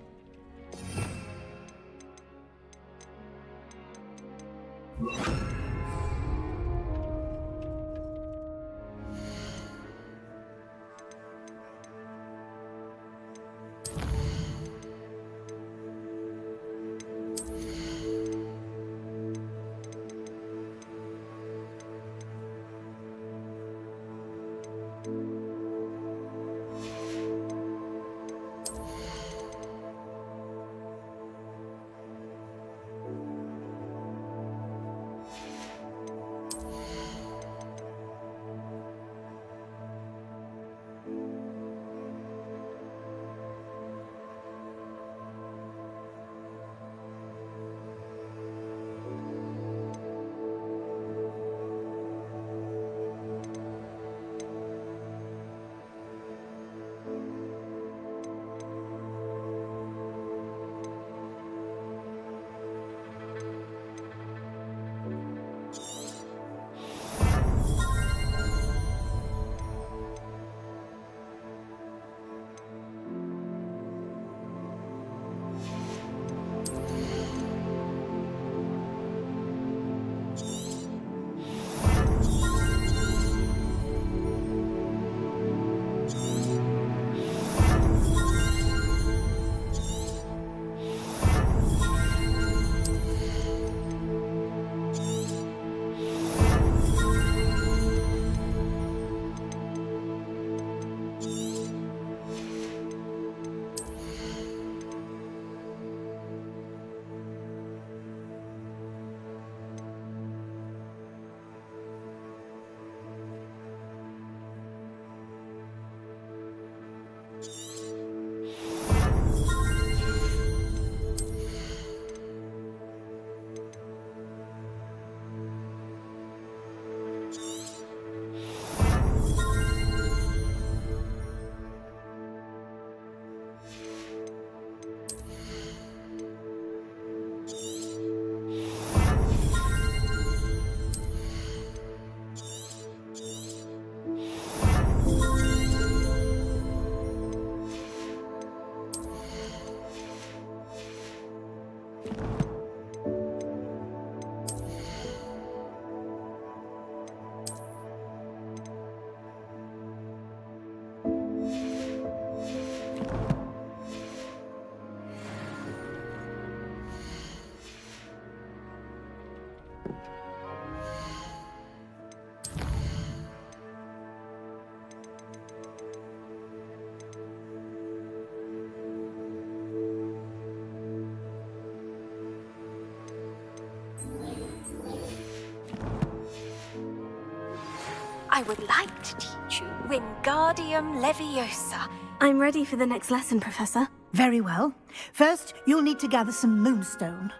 I would like to teach you Wingardium Leviosa. I'm ready for the next lesson, Professor. Very well. First, you'll need to gather some moonstone.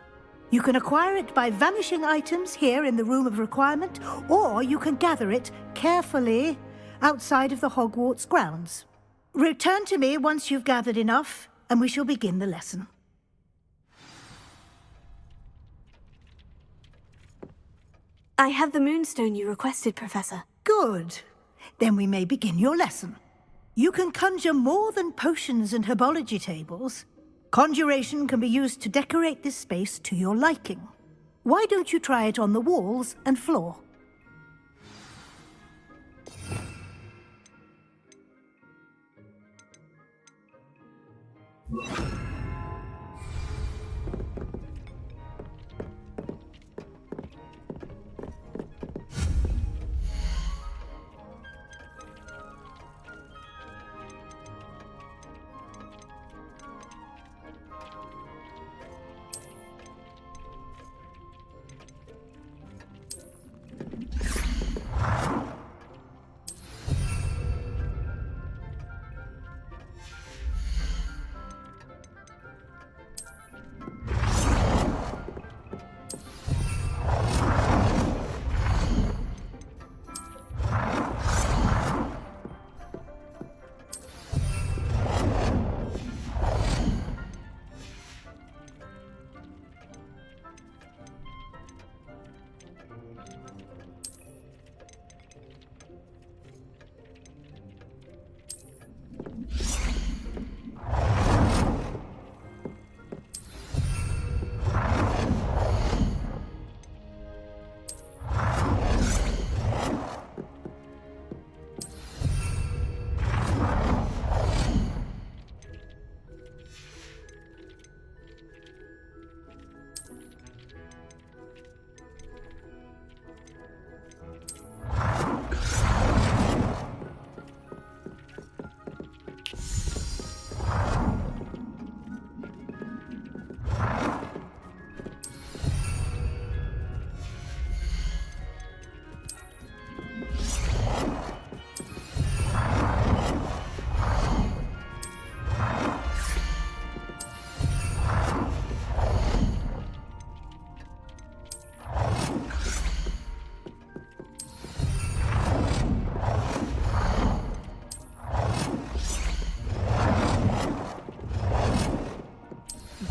You can acquire it by vanishing items here in the Room of Requirement, or you can gather it carefully outside of the Hogwarts grounds. Return to me once you've gathered enough, and we shall begin the lesson. I have the moonstone you requested, Professor. Good. Then we may begin your lesson. You can conjure more than potions and herbology tables. Conjuration can be used to decorate this space to your liking. Why don't you try it on the walls and floor?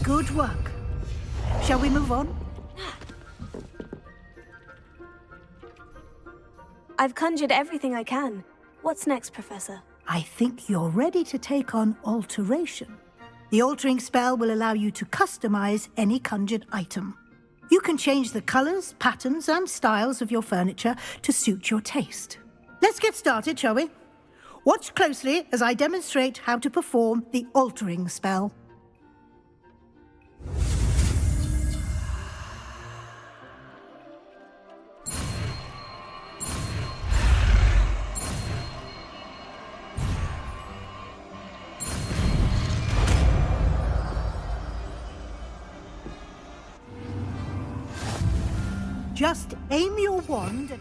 Good work. Shall we move on? I've conjured everything I can. What's next, Professor? I think you're ready to take on alteration. The altering spell will allow you to customize any conjured item. You can change the colors, patterns, and styles of your furniture to suit your taste. Let's get started, shall we? Watch closely as I demonstrate how to perform the altering spell. Just aim your wand and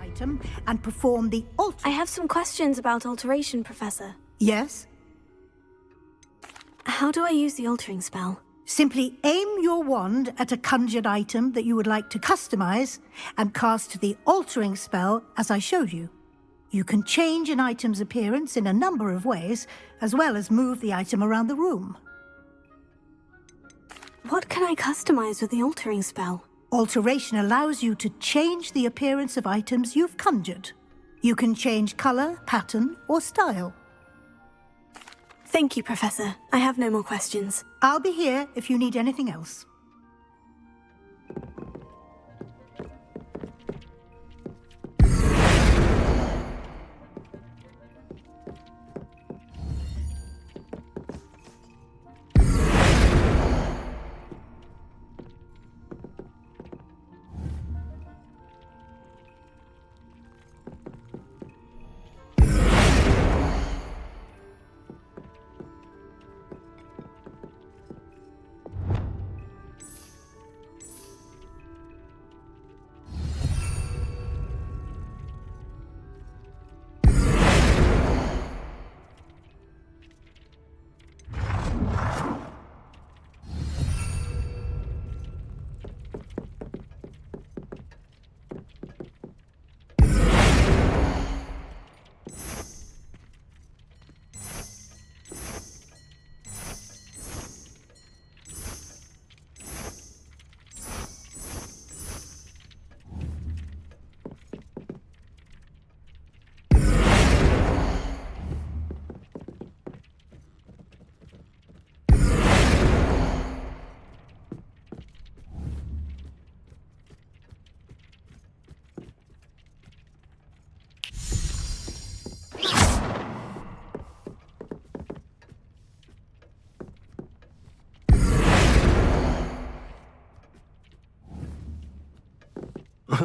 item and perform the I have some questions about alteration, Professor. Yes? How do I use the altering spell? Simply aim your wand at a conjured item that you would like to customize and cast the altering spell as I showed you. You can change an item's appearance in a number of ways, as well as move the item around the room. What can I customize with the altering spell? Alteration allows you to change the appearance of items you've conjured. You can change color, pattern, or style. Thank you, Professor. I have no more questions. I'll be here if you need anything else.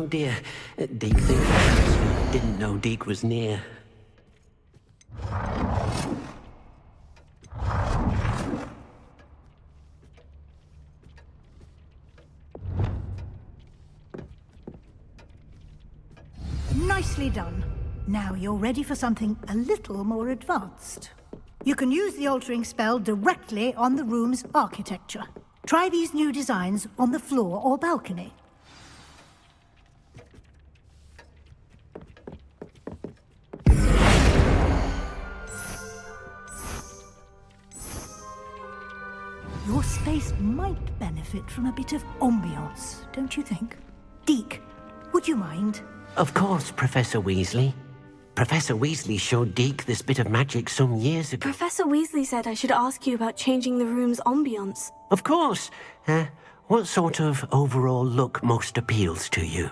Oh dear. Deke thinks perhaps you didn't know Deke was near. Nicely done. Now you're ready for something a little more advanced. You can use the altering spell directly on the room's architecture. Try these new designs on the floor or balcony. Your space might benefit from a bit of ambiance, don't you think? Deke, would you mind? Of course, Professor Weasley. Professor Weasley showed Deke this bit of magic some years ago. Professor Weasley said I should ask you about changing the room's ambience. Of course. What sort of overall look most appeals to you?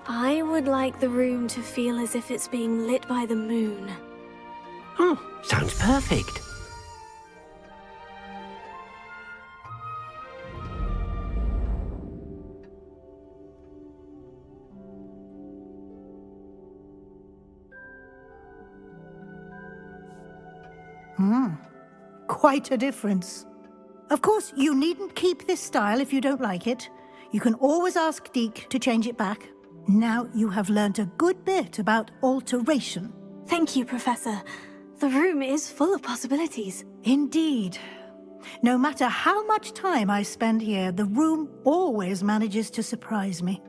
I would like the room to feel as if it's being lit by the moon. Oh, sounds perfect. Quite a difference. Of course, you needn't keep this style if you don't like it. You can always ask Deke to change it back. Now you have learnt a good bit about alteration. Thank you, Professor. The room is full of possibilities. Indeed. No matter how much time I spend here, the room always manages to surprise me.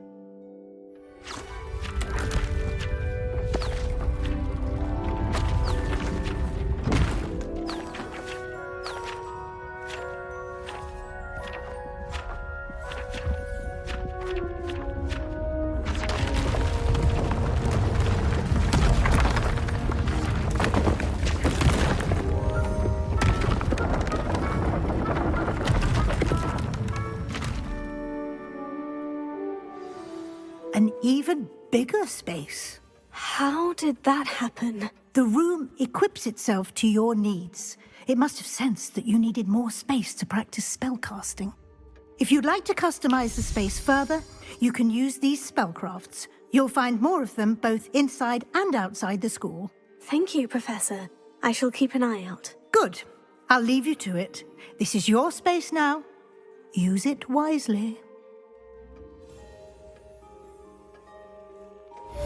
An even bigger space. How did that happen? The room equips itself to your needs. It must have sensed that you needed more space to practice spellcasting. If you'd like to customize the space further, you can use these spellcrafts. You'll find more of them both inside and outside the school. Thank you, Professor. I shall keep an eye out. Good. I'll leave you to it. This is your space now. Use it wisely.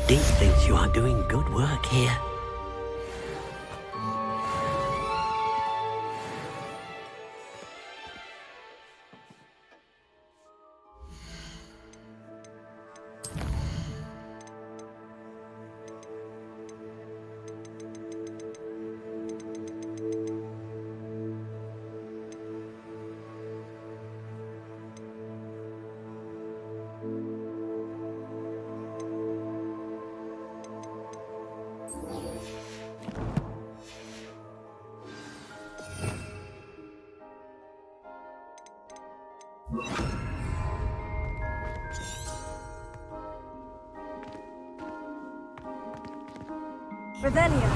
Deke thinks you are doing good work here. Revelio.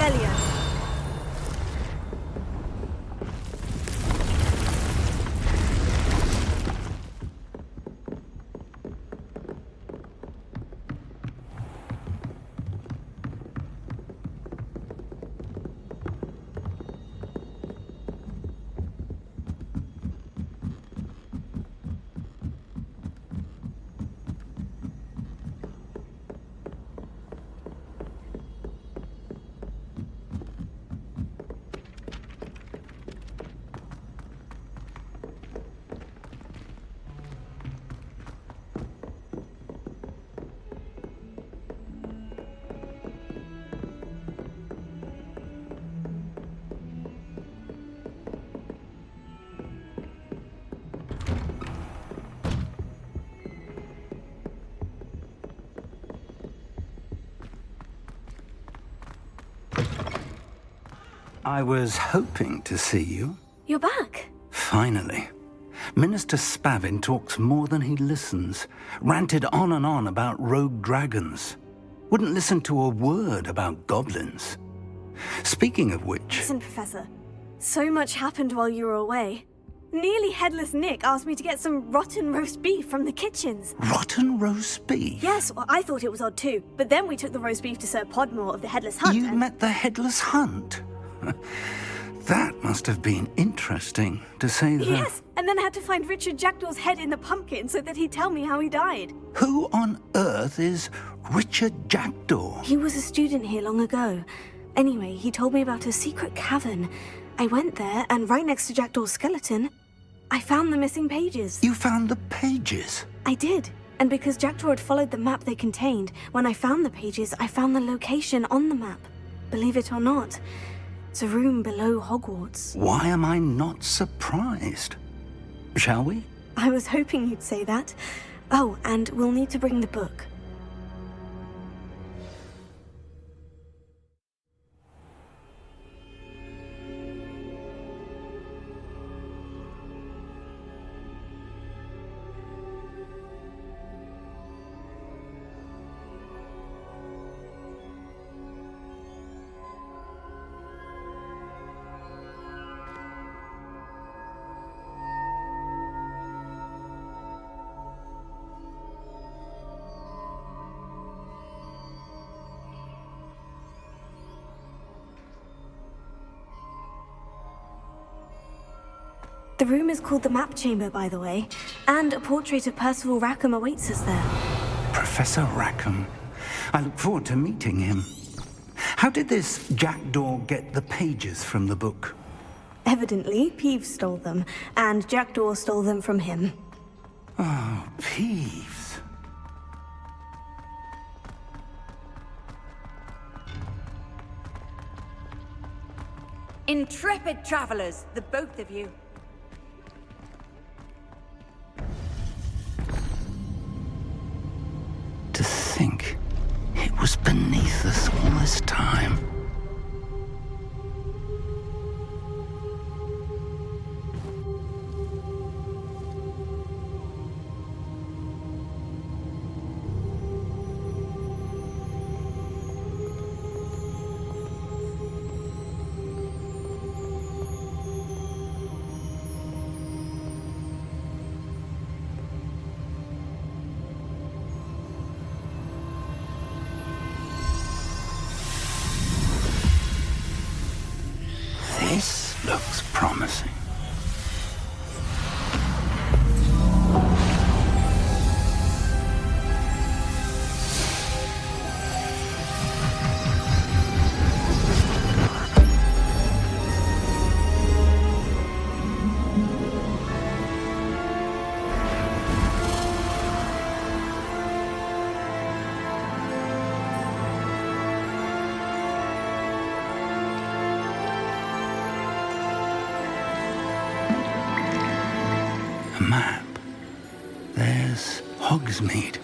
Revelio. I was hoping to see you. You're back. Finally. Minister Spavin talks more than he listens. Ranted on and on about rogue dragons. Wouldn't listen to a word about goblins. Speaking of which... Listen, Professor. So much happened while you were away. Nearly Headless Nick asked me to get some rotten roast beef from the kitchens. Rotten roast beef? Yes, well, I thought it was odd too. But then we took the roast beef to Sir Podmore of the Headless Hunt. You met the Headless Hunt? That must have been interesting, to say the... Yes, and then I had to find Richard Jackdaw's head in the pumpkin so that he'd tell me how he died. Who on earth is Richard Jackdaw? He was a student here long ago. Anyway, he told me about a secret cavern. I went there, and right next to Jackdaw's skeleton, I found the missing pages. You found the pages? I did. And because Jackdaw had followed the map they contained, when I found the pages, I found the location on the map. Believe it or not, it's a room below Hogwarts. Why am I not surprised? Shall we? I was hoping you'd say that. Oh, and we'll need to bring the book. The room is called the Map Chamber, by the way, and a portrait of Percival Rackham awaits us there. Professor Rackham. I look forward to meeting him. How did this Jackdaw get the pages from the book? Evidently, Peeves stole them, and Jackdaw stole them from him. Oh, Peeves. Intrepid travelers, the both of you. To think it was beneath us all this time. This looks promising. Map. There's Hogsmeade.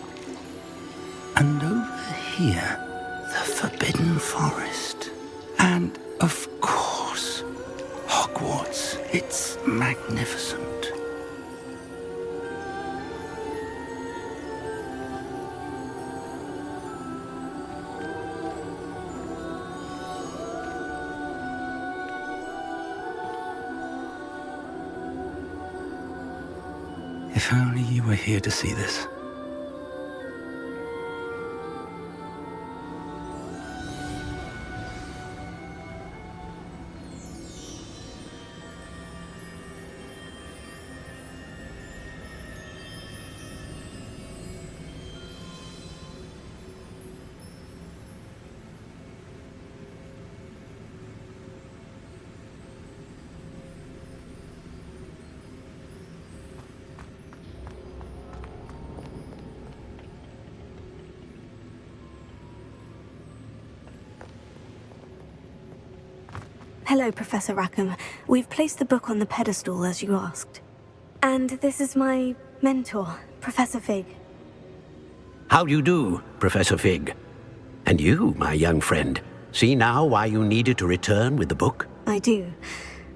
And over here, the Forbidden Forest. And, of course, Hogwarts. It's magnificent. If only you were here to see this. Hello, Professor Rackham. We've placed the book on the pedestal as you asked. And this is my mentor, Professor Fig. How do you do, Professor Fig? And you, my young friend, see now why you needed to return with the book? I do.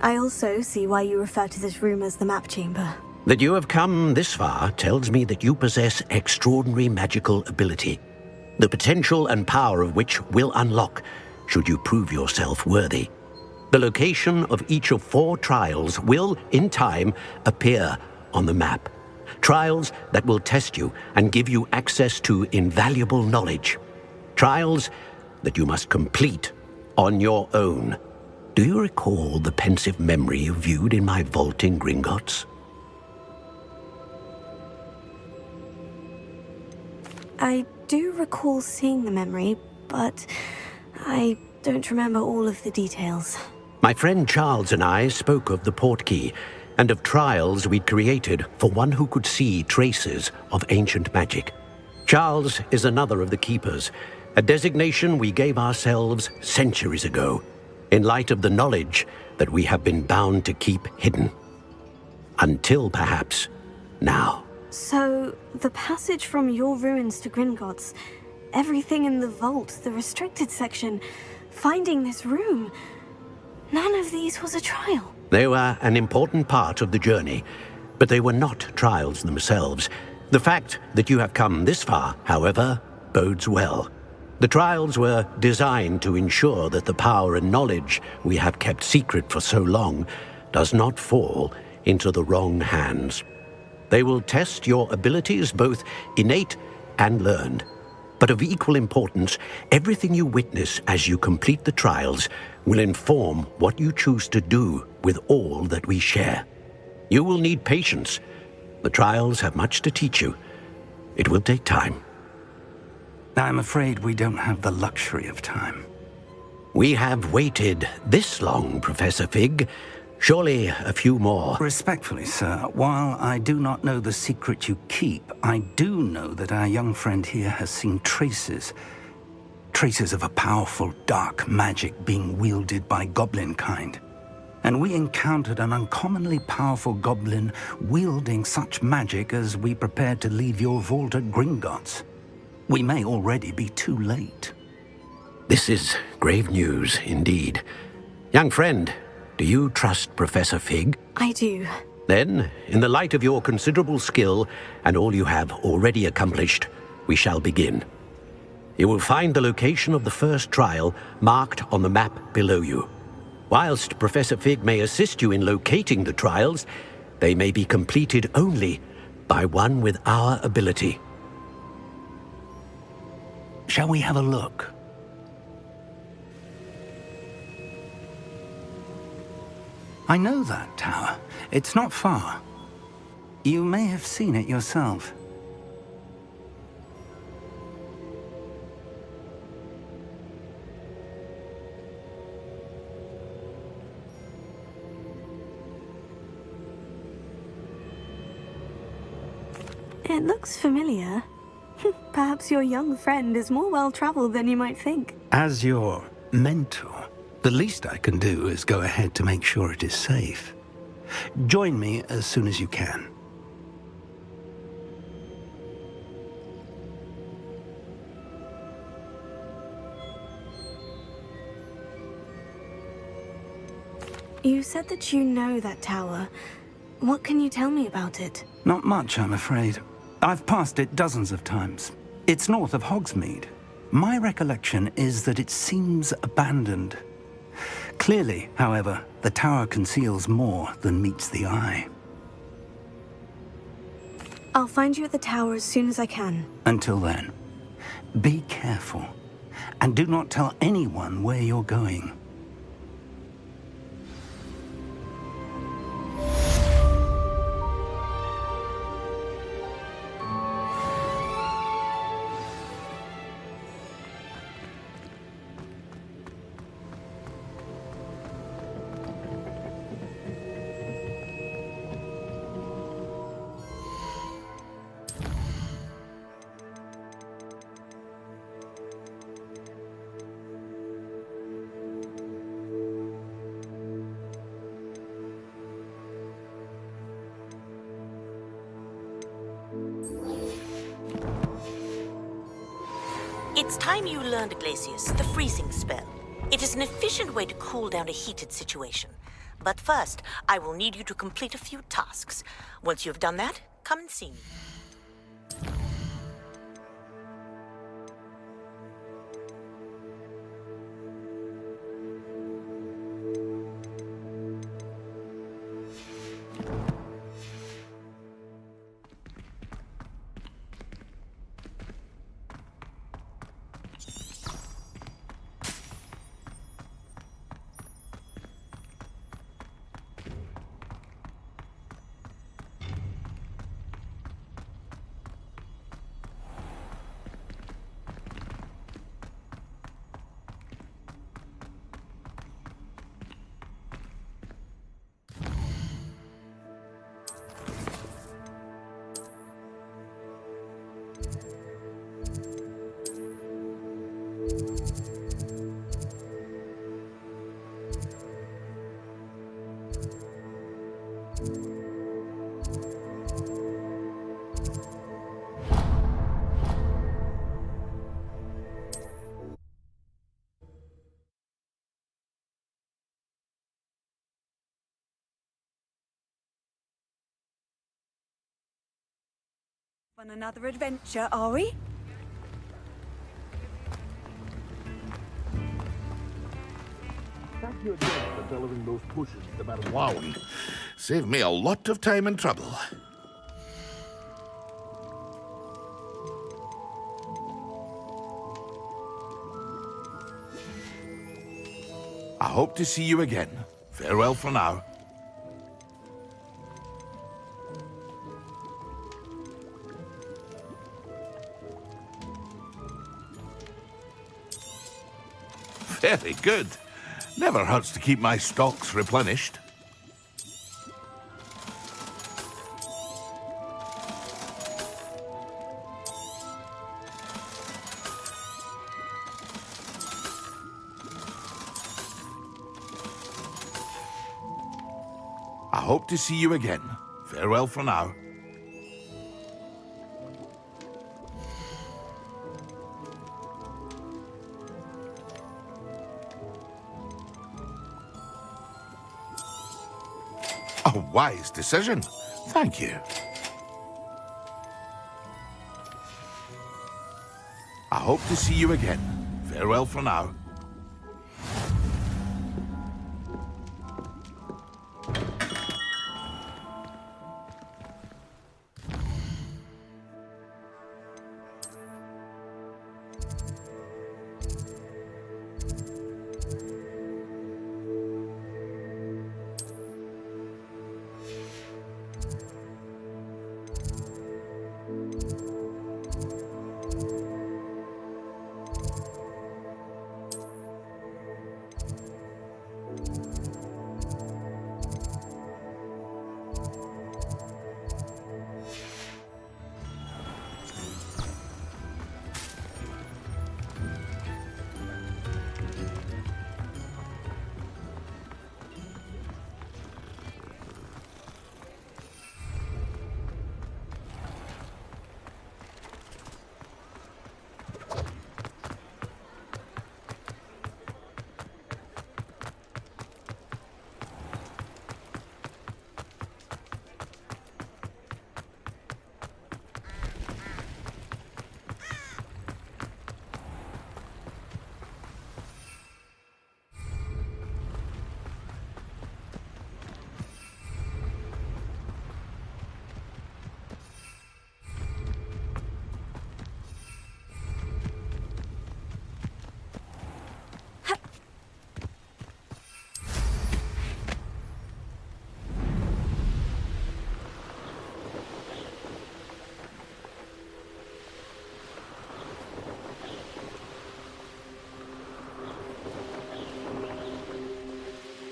I also see why you refer to this room as the map chamber. That you have come this far tells me that you possess extraordinary magical ability, the potential and power of which will unlock should you prove yourself worthy. The location of each of 4 trials will, in time, appear on the map. Trials that will test you and give you access to invaluable knowledge. Trials that you must complete on your own. Do you recall the pensive memory you viewed in my vault in Gringotts? I do recall seeing the memory, but I don't remember all of the details. My friend Charles and I spoke of the portkey and of trials we'd created for one who could see traces of ancient magic. Charles is another of the keepers, a designation we gave ourselves centuries ago, in light of the knowledge that we have been bound to keep hidden. Until perhaps now. So, the passage from your ruins to Gringotts, everything in the vault, the restricted section, finding this room, none of these was a trial. They were an important part of the journey, but they were not trials themselves. The fact that you have come this far, however, bodes well. The trials were designed to ensure that the power and knowledge we have kept secret for so long does not fall into the wrong hands. They will test your abilities, both innate and learned. But of equal importance, everything you witness as you complete the trials will inform what you choose to do with all that we share. You will need patience. The trials have much to teach you. It will take time. I'm afraid we don't have the luxury of time. We have waited this long, Professor Fig. Surely a few more. Respectfully, sir, while I do not know the secret you keep, I do know that our young friend here has seen traces of a powerful dark magic being wielded by goblin kind. And we encountered an uncommonly powerful goblin wielding such magic as we prepared to leave your vault at Gringotts. We may already be too late. This is grave news indeed. Young friend, do you trust Professor Fig? I do. Then, in the light of your considerable skill and all you have already accomplished, we shall begin. You will find the location of the first trial marked on the map below you. Whilst Professor Fig may assist you in locating the trials, they may be completed only by one with our ability. Shall we have a look? I know that tower. It's not far. You may have seen it yourself. It looks familiar. Perhaps your young friend is more well-traveled than you might think. As your mentor, the least I can do is go ahead to make sure it is safe. Join me as soon as you can. You said that you know that tower. What can you tell me about it? Not much, I'm afraid. I've passed it dozens of times. It's north of Hogsmeade. My recollection is that it seems abandoned. Clearly, however, the tower conceals more than meets the eye. I'll find you at the tower as soon as I can. Until then, be careful. And do not tell anyone where you're going. It's time you learned, Glacius, the freezing spell. It is an efficient way to cool down a heated situation. But first, I will need you to complete a few tasks. Once you've done that, come and see me. On another adventure, are we? Thank you again for delivering those pushes to Madam Wowie. Saved me a lot of time and trouble. I hope to see you again. Farewell for now. Very good. Never hurts to keep my stocks replenished. I hope to see you again. Farewell for now. A wise decision. Thank you. I hope to see you again. Farewell for now.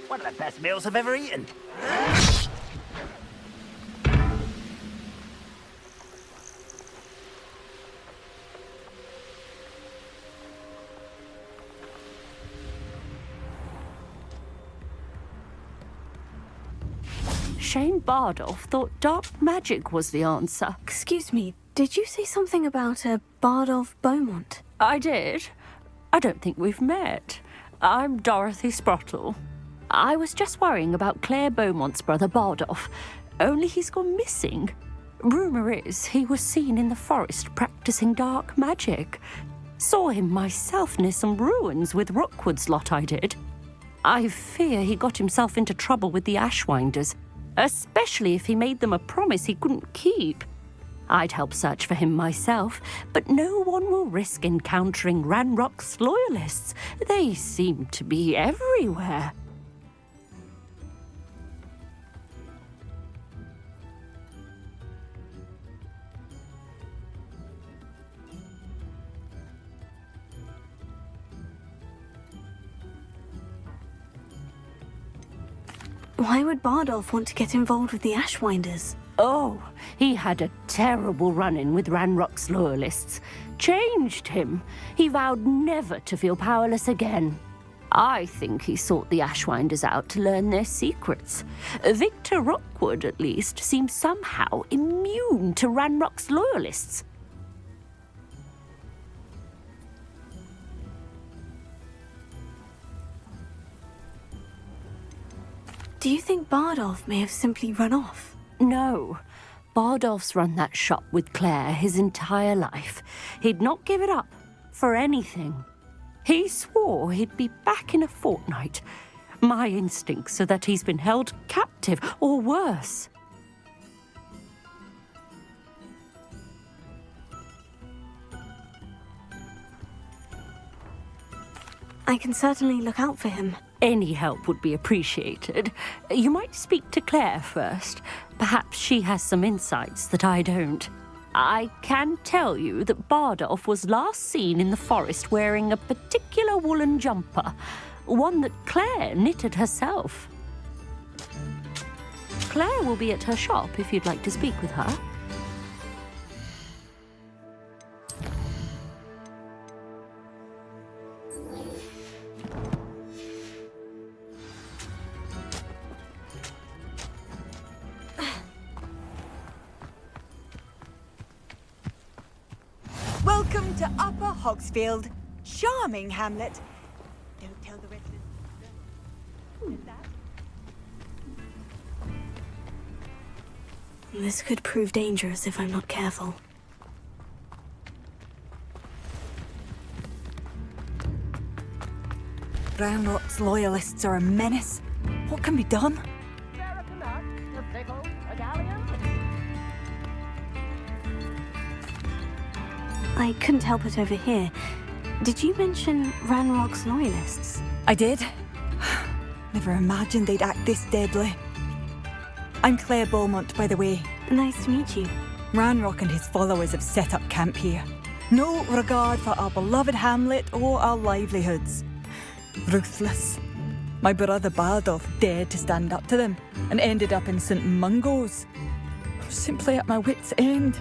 One of the best meals I've ever eaten. Shane Bardolph thought dark magic was the answer. Excuse me, did you say something about a Bardolph Beaumont? I did. I don't think we've met. I'm Dorothy Sprottle. I was just worrying about Claire Beaumont's brother Bardolph, only he's gone missing. Rumour is he was seen in the forest practicing dark magic. Saw him myself near some ruins with Rookwood's lot I did. I fear he got himself into trouble with the Ashwinders, especially if he made them a promise he couldn't keep. I'd help search for him myself, but no one will risk encountering Ranrock's loyalists. They seem to be everywhere. Why would Bardolph want to get involved with the Ashwinders? Oh, he had a terrible run-in with Ranrock's loyalists. Changed him. He vowed never to feel powerless again. I think he sought the Ashwinders out to learn their secrets. Victor Rookwood, at least, seems somehow immune to Ranrock's loyalists. Do you think Bardolph may have simply run off? No. Bardolph's run that shop with Claire his entire life. He'd not give it up for anything. He swore he'd be back in a fortnight. My instincts are that he's been held captive, or worse. I can certainly look out for him. Any help would be appreciated. You might speak to Claire first. Perhaps she has some insights that I don't. I can tell you that Bardolph was last seen in the forest wearing a particular woolen jumper, one that Claire knitted herself. Claire will be at her shop if you'd like to speak with her. Welcome to Upper Hogsfield. Charming hamlet. Don't tell the residents. This could prove dangerous if I'm not careful. Ranrock's loyalists are a menace. What can be done? I couldn't help it over here. Did you mention Ranrock's loyalists? I did. Never imagined they'd act this deadly. I'm Claire Beaumont, by the way. Nice to meet you. Ranrock and his followers have set up camp here. No regard for our beloved hamlet or our livelihoods. Ruthless. My brother Bardolph dared to stand up to them and ended up in St. Mungo's. I was simply at my wits' end.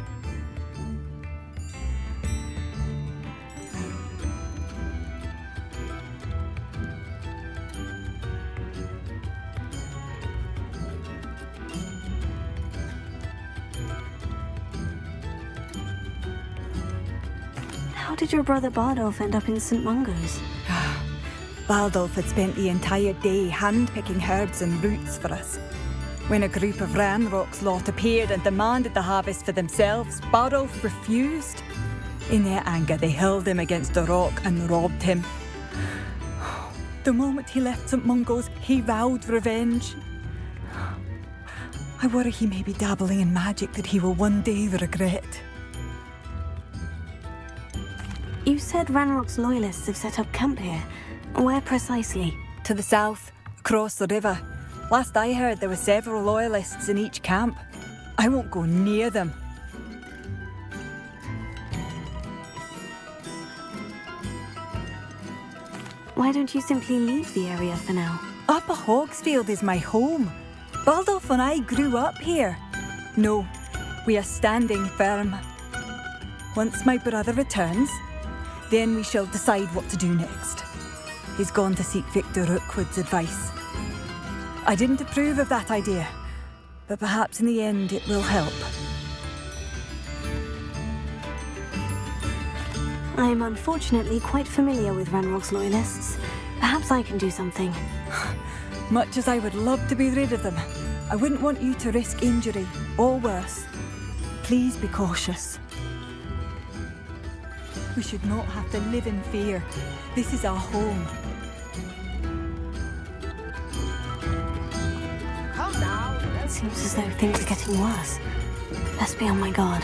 How did your brother Bardolph end up in St. Mungo's? Bardolph had spent the entire day hand-picking herbs and roots for us. When a group of Ranrock's lot appeared and demanded the harvest for themselves, Bardolph refused. In their anger, they hurled him against a rock and robbed him. The moment he left St. Mungo's, he vowed revenge. I worry he may be dabbling in magic that he will one day regret. You said Ranrock's loyalists have set up camp here. Where precisely? To the south, across the river. Last I heard, there were several loyalists in each camp. I won't go near them. Why don't you simply leave the area for now? Upper Hogsfield is my home. Baldolph and I grew up here. No, we are standing firm. Once my brother returns, then we shall decide what to do next. He's gone to seek Victor Rookwood's advice. I didn't approve of that idea, but perhaps in the end it will help. I am unfortunately quite familiar with Ranrock's loyalists. Perhaps I can do something. Much as I would love to be rid of them, I wouldn't want you to risk injury, or worse. Please be cautious. We should not have to live in fear. This is our home. Calm down. It seems as though things are getting worse. Best be on my guard.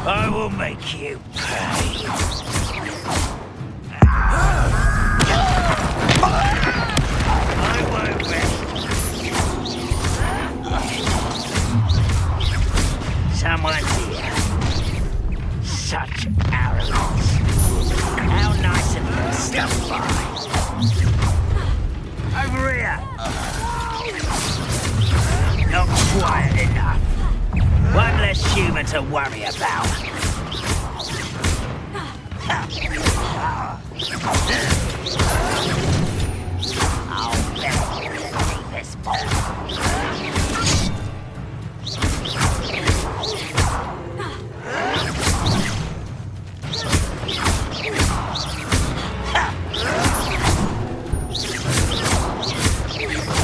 I will make you pay. I won't rest. Someone's here. Such arrogance. How nice of them to stop by. Over here. Not quiet enough. One less human to worry about. I'll never this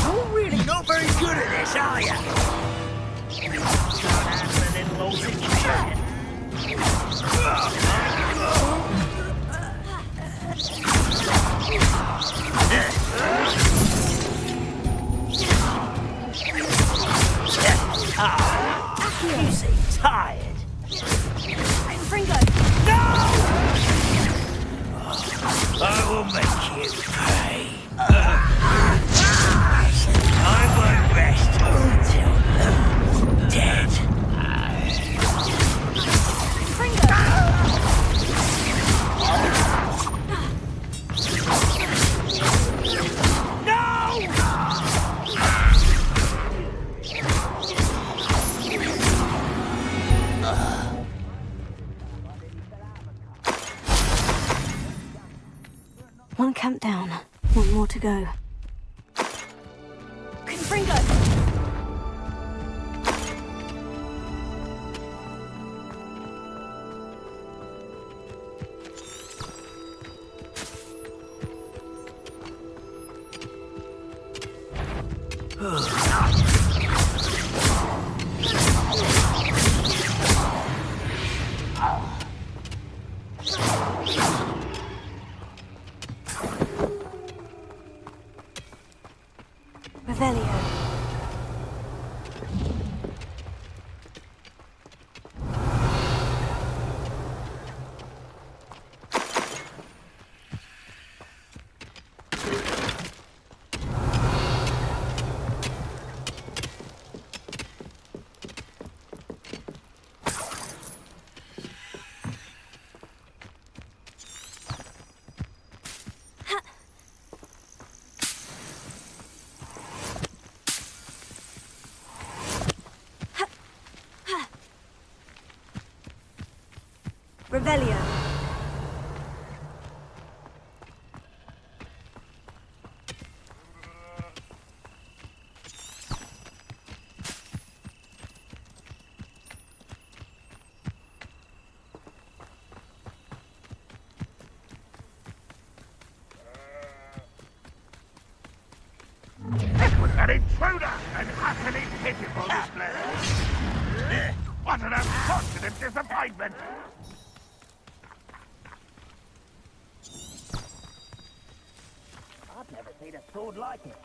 You're really not very good at this, are you? You seem tired. No! I will make you pay. I won't rest until you're dead. One camp down, one more to go. Confringo! Revelio. Revelio. An intruder and utterly pitiful this place. What an unfortunate disappointment! I've never seen a sword like it.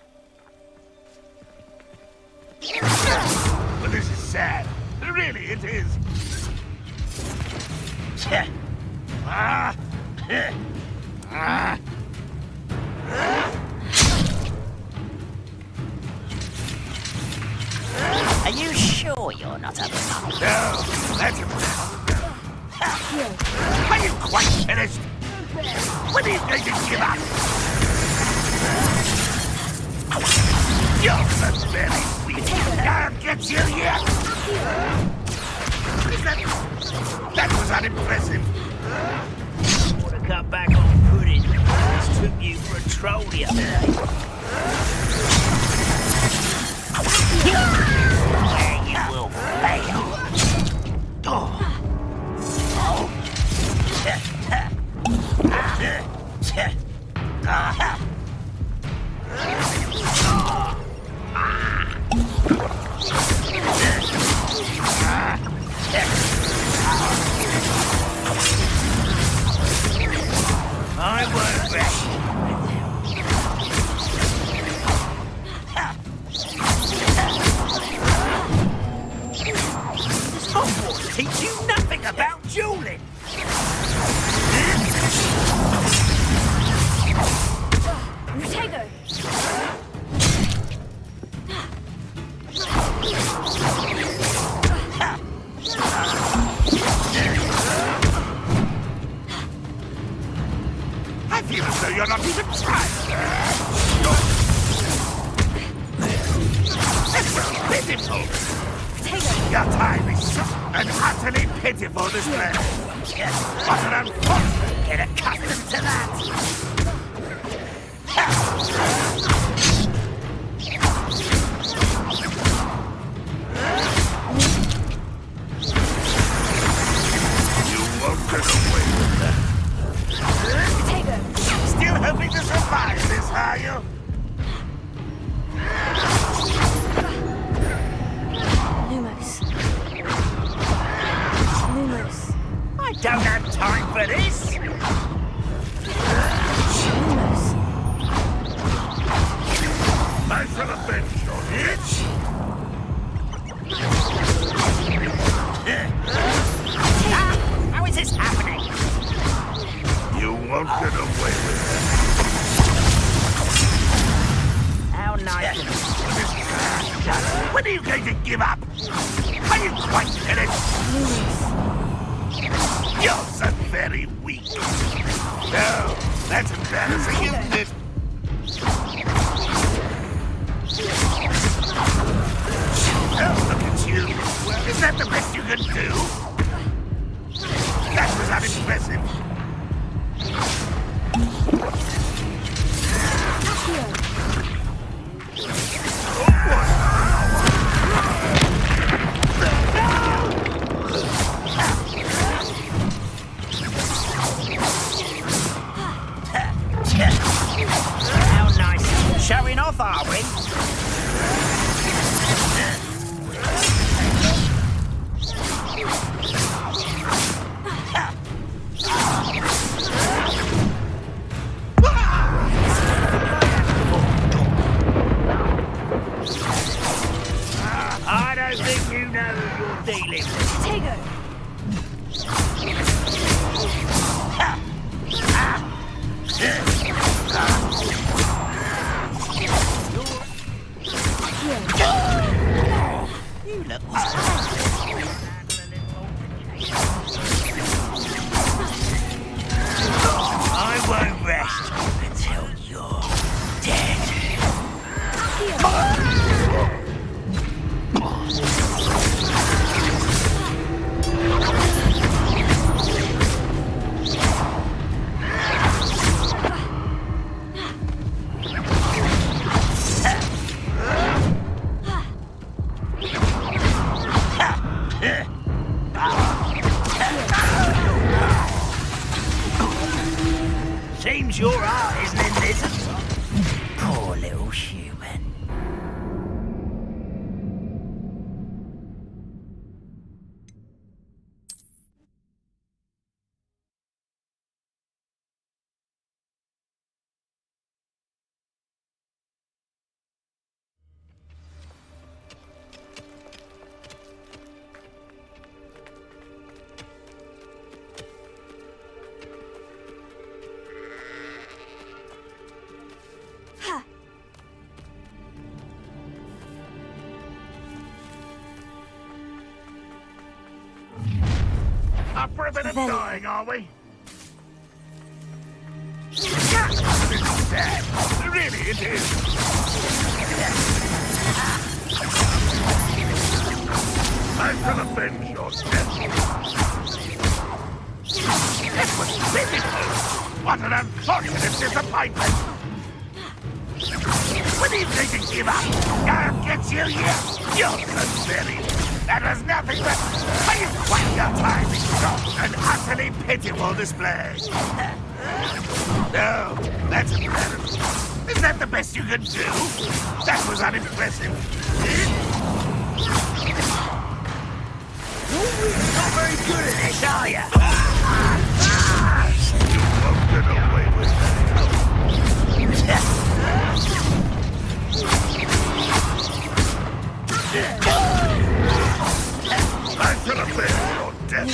Well, this is sad. Really, it is. Ah! Ah! Are you sure you're not a pup? No, that's it. Are you quite finished? When are you going to give up? You're so very weak. I'll get you yet. That was unimpressive. Want to cut back on pudding? Just took you for a troll the other day. Where you will fail. I won't rest. Hogwarts teach you nothing about dueling. Rutago! I feel as though you're not even trying. That's really pitiful. Your time is so an utterly pitiful display. What an unfortunate. Get accustomed to that. You won't get away with that. Still hoping to survive this, are you? Lumos. I don't have time for this. I shall avenge your itch. How is this happening? You won't get away with that. How nice. When are you going to give up? Are you quite finished? You're so very weak. No, that's embarrassing, isn't it? Oh, look at you. Is that the best you can do? That was unimpressive. How nice. Showing off, are we? I don't think you know who you're dealing with. Rutago! You look I won't rest until you're dead. Seems your art isn't in this at all. Poor little human. Up for a bit of dying, are we? Dead. Really, it is. I'm gonna avenge your death. It was pitiful. What an unfortunate disappointment. What do you think to give up? I'll get you yet. You're so silly. That was nothing but quite your time in short and utterly pitiful display. No, that's incredible. Is that the best you can do? That was unimpressive. Not very good at this, are you? You won't get away with that. I shall avenge your death.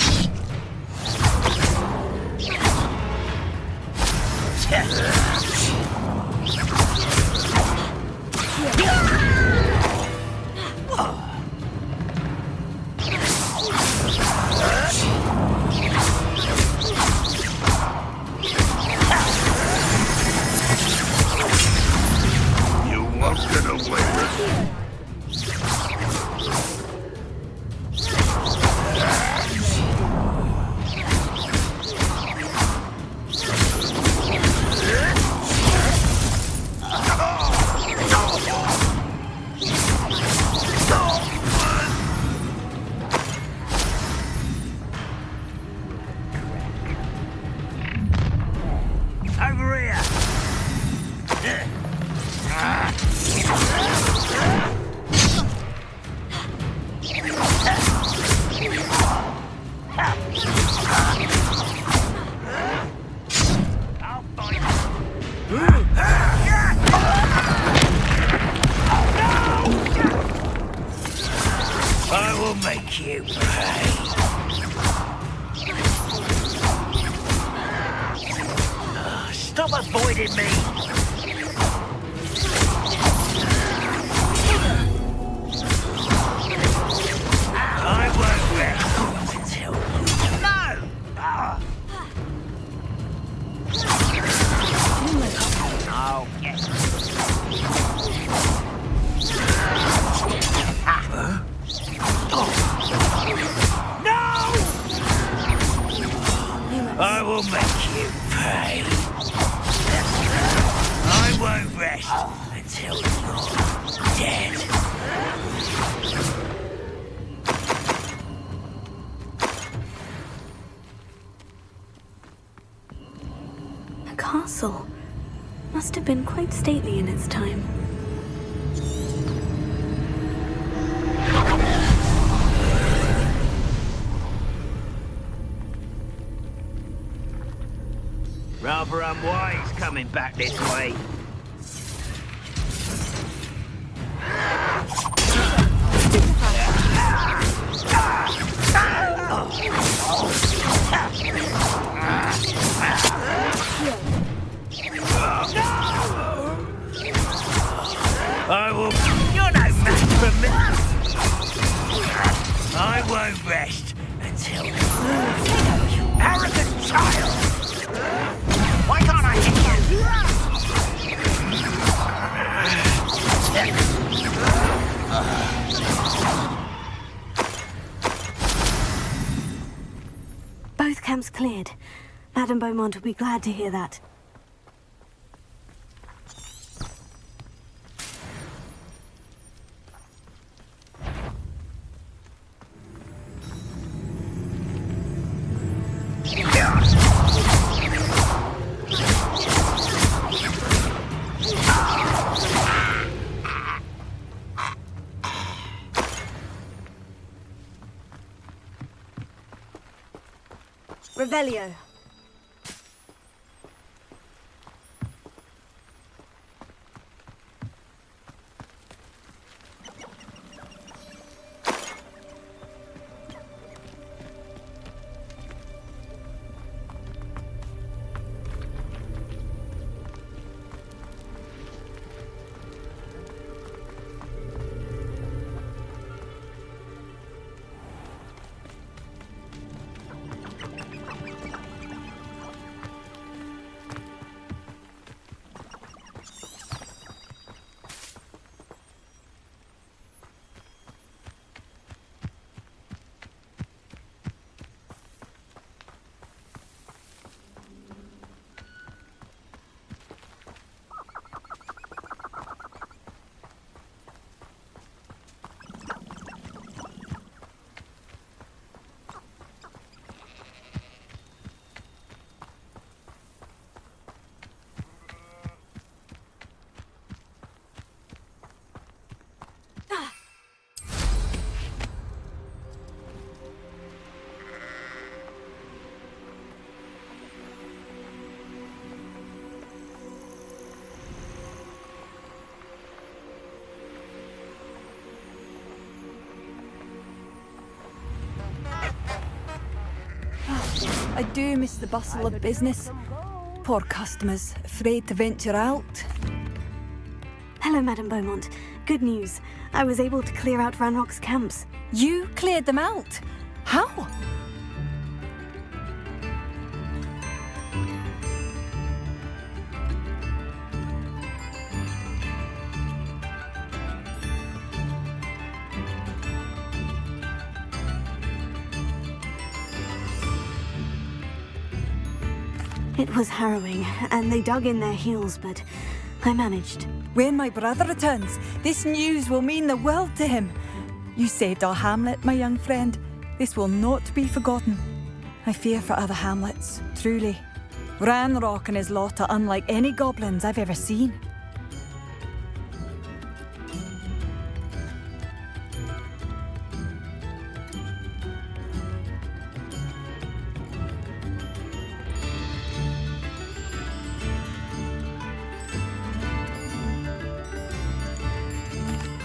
You won't get away with it. Over here. I'll fight. I will make you pay. Stop avoiding me! I won't rest until you... No! I'll get No! I will make you pay. I won't rest until you're dead. A castle. Must have been quite stately in its time. Rather unwise coming back this way. I will... You're no match for me. I won't rest until... You arrogant child! Why can't I hit you? Both camps cleared. Madame Beaumont will be glad to hear that. Revelio. I do miss the bustle of business. Poor customers, afraid to venture out. Hello, Madame Beaumont. Good news. I was able to clear out Ranrock's camps. You cleared them out? How? It was harrowing, and they dug in their heels, but I managed. When my brother returns, this news will mean the world to him. You saved our hamlet, my young friend. This will not be forgotten. I fear for other hamlets, truly. Ranrock and his lot are unlike any goblins I've ever seen.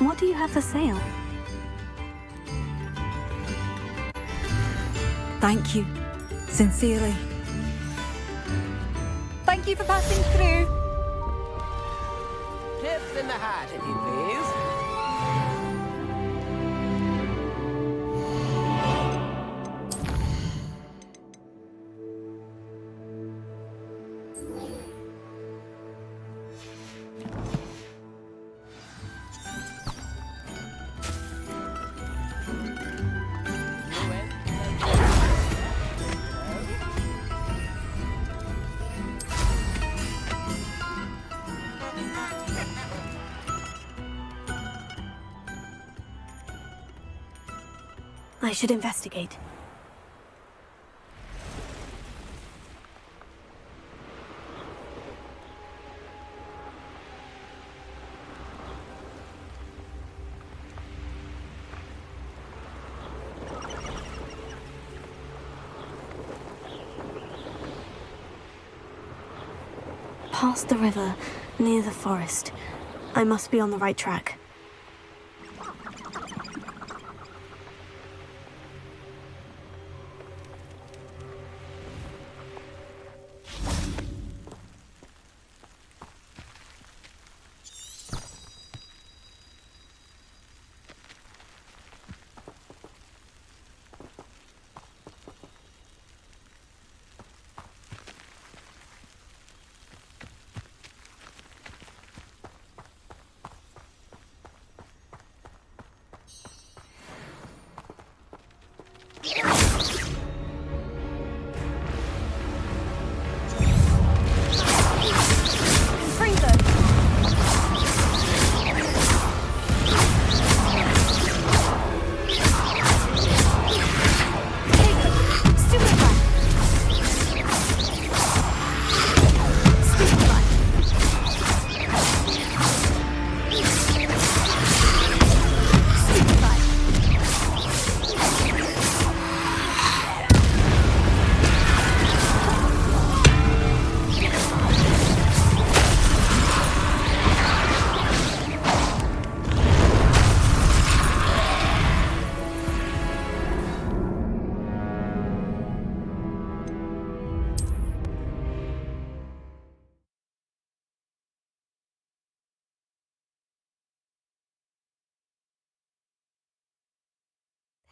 What do you have for sale? Thank you. Sincerely. Thank you for passing through. Tips in the hat, if you please. I should investigate. Past the river, near the forest. I must be on the right track.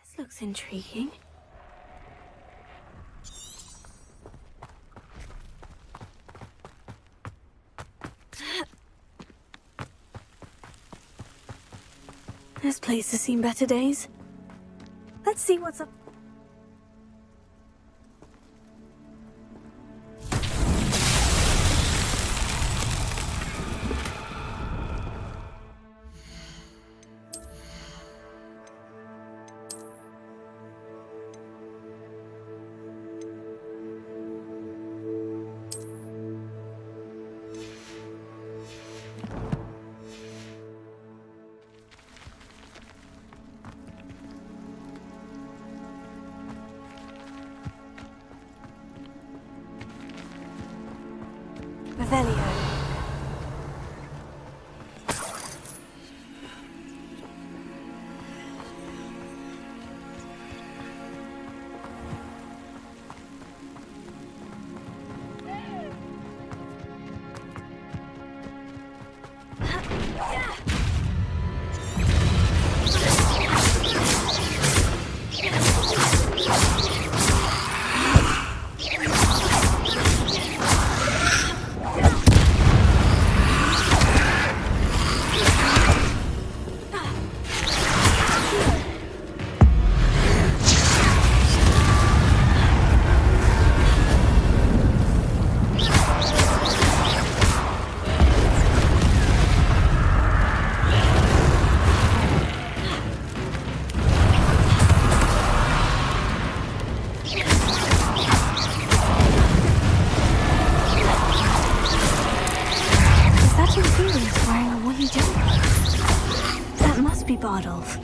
This looks intriguing. This place has seen better days. Let's see what's up. Revelio. be Bardolph.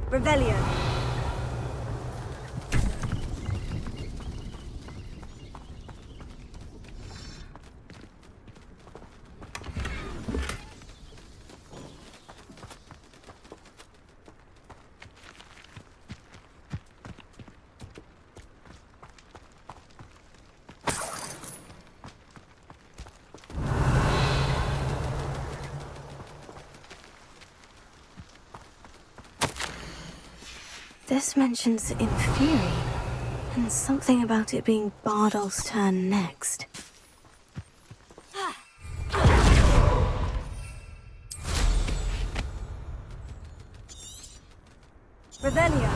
Revelio. This mentions Inferi, and something about it being Bardolph's turn next. Revelio.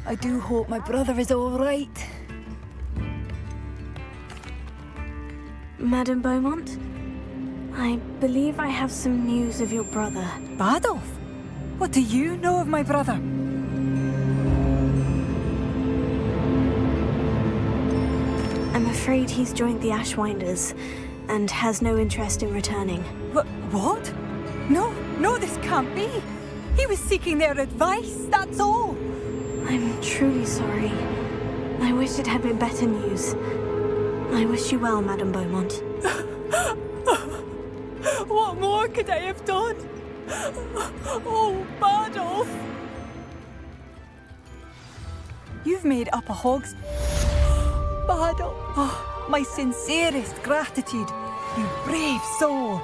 I do hope my brother is all right. Madame Beaumont, I believe I have some news of your brother. Bardolph? What do you know of my brother? I'm afraid he's joined the Ashwinders and has no interest in returning. What? No, this can't be. He was seeking their advice, that's all. I'm truly sorry. I wish it had been better news. I wish you well, Madame Beaumont. What more could I have done? Oh, Bardolph! You've made up a hog's... Bardolph! Oh, my sincerest gratitude, you brave soul.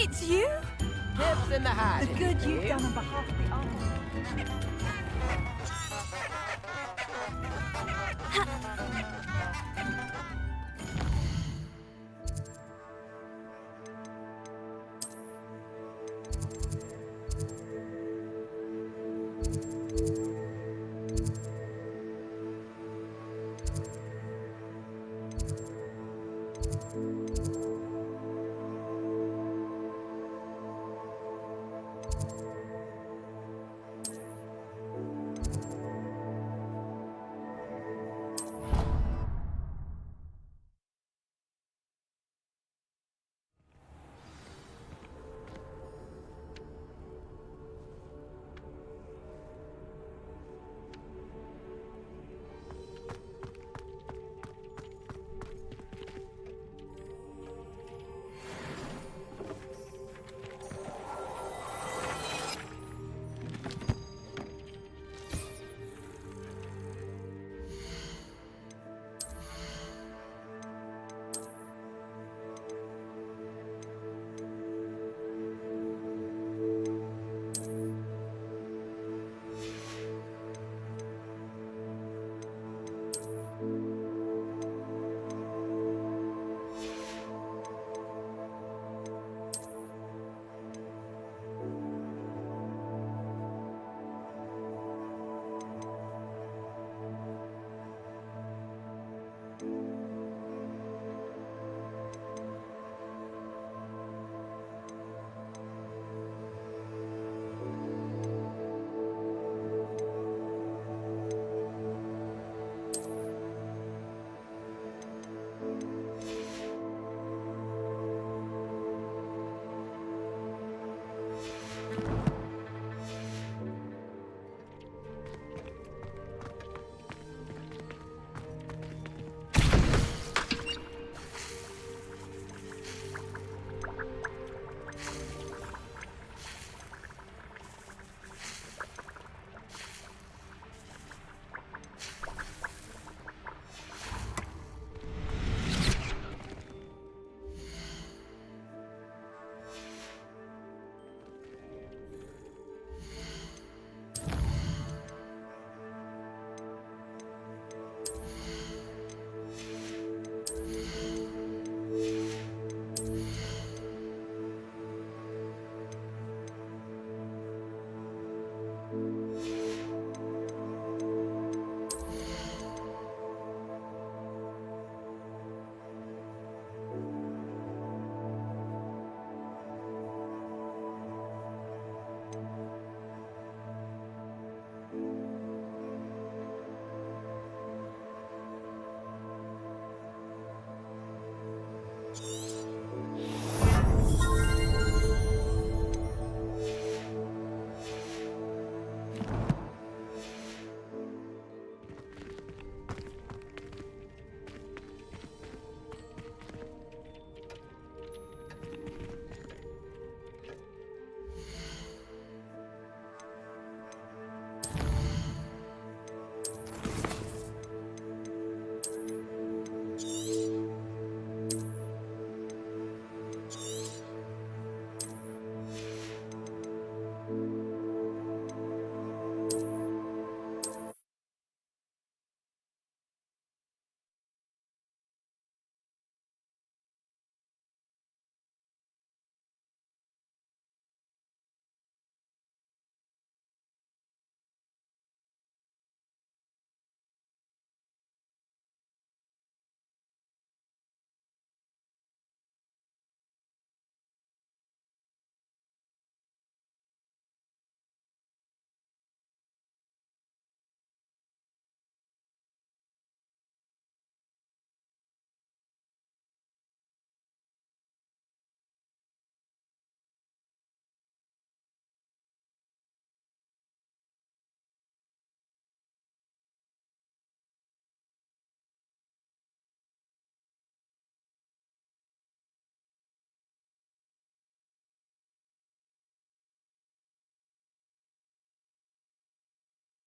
It's you? Tips in the hat. The good you've done on behalf of the army.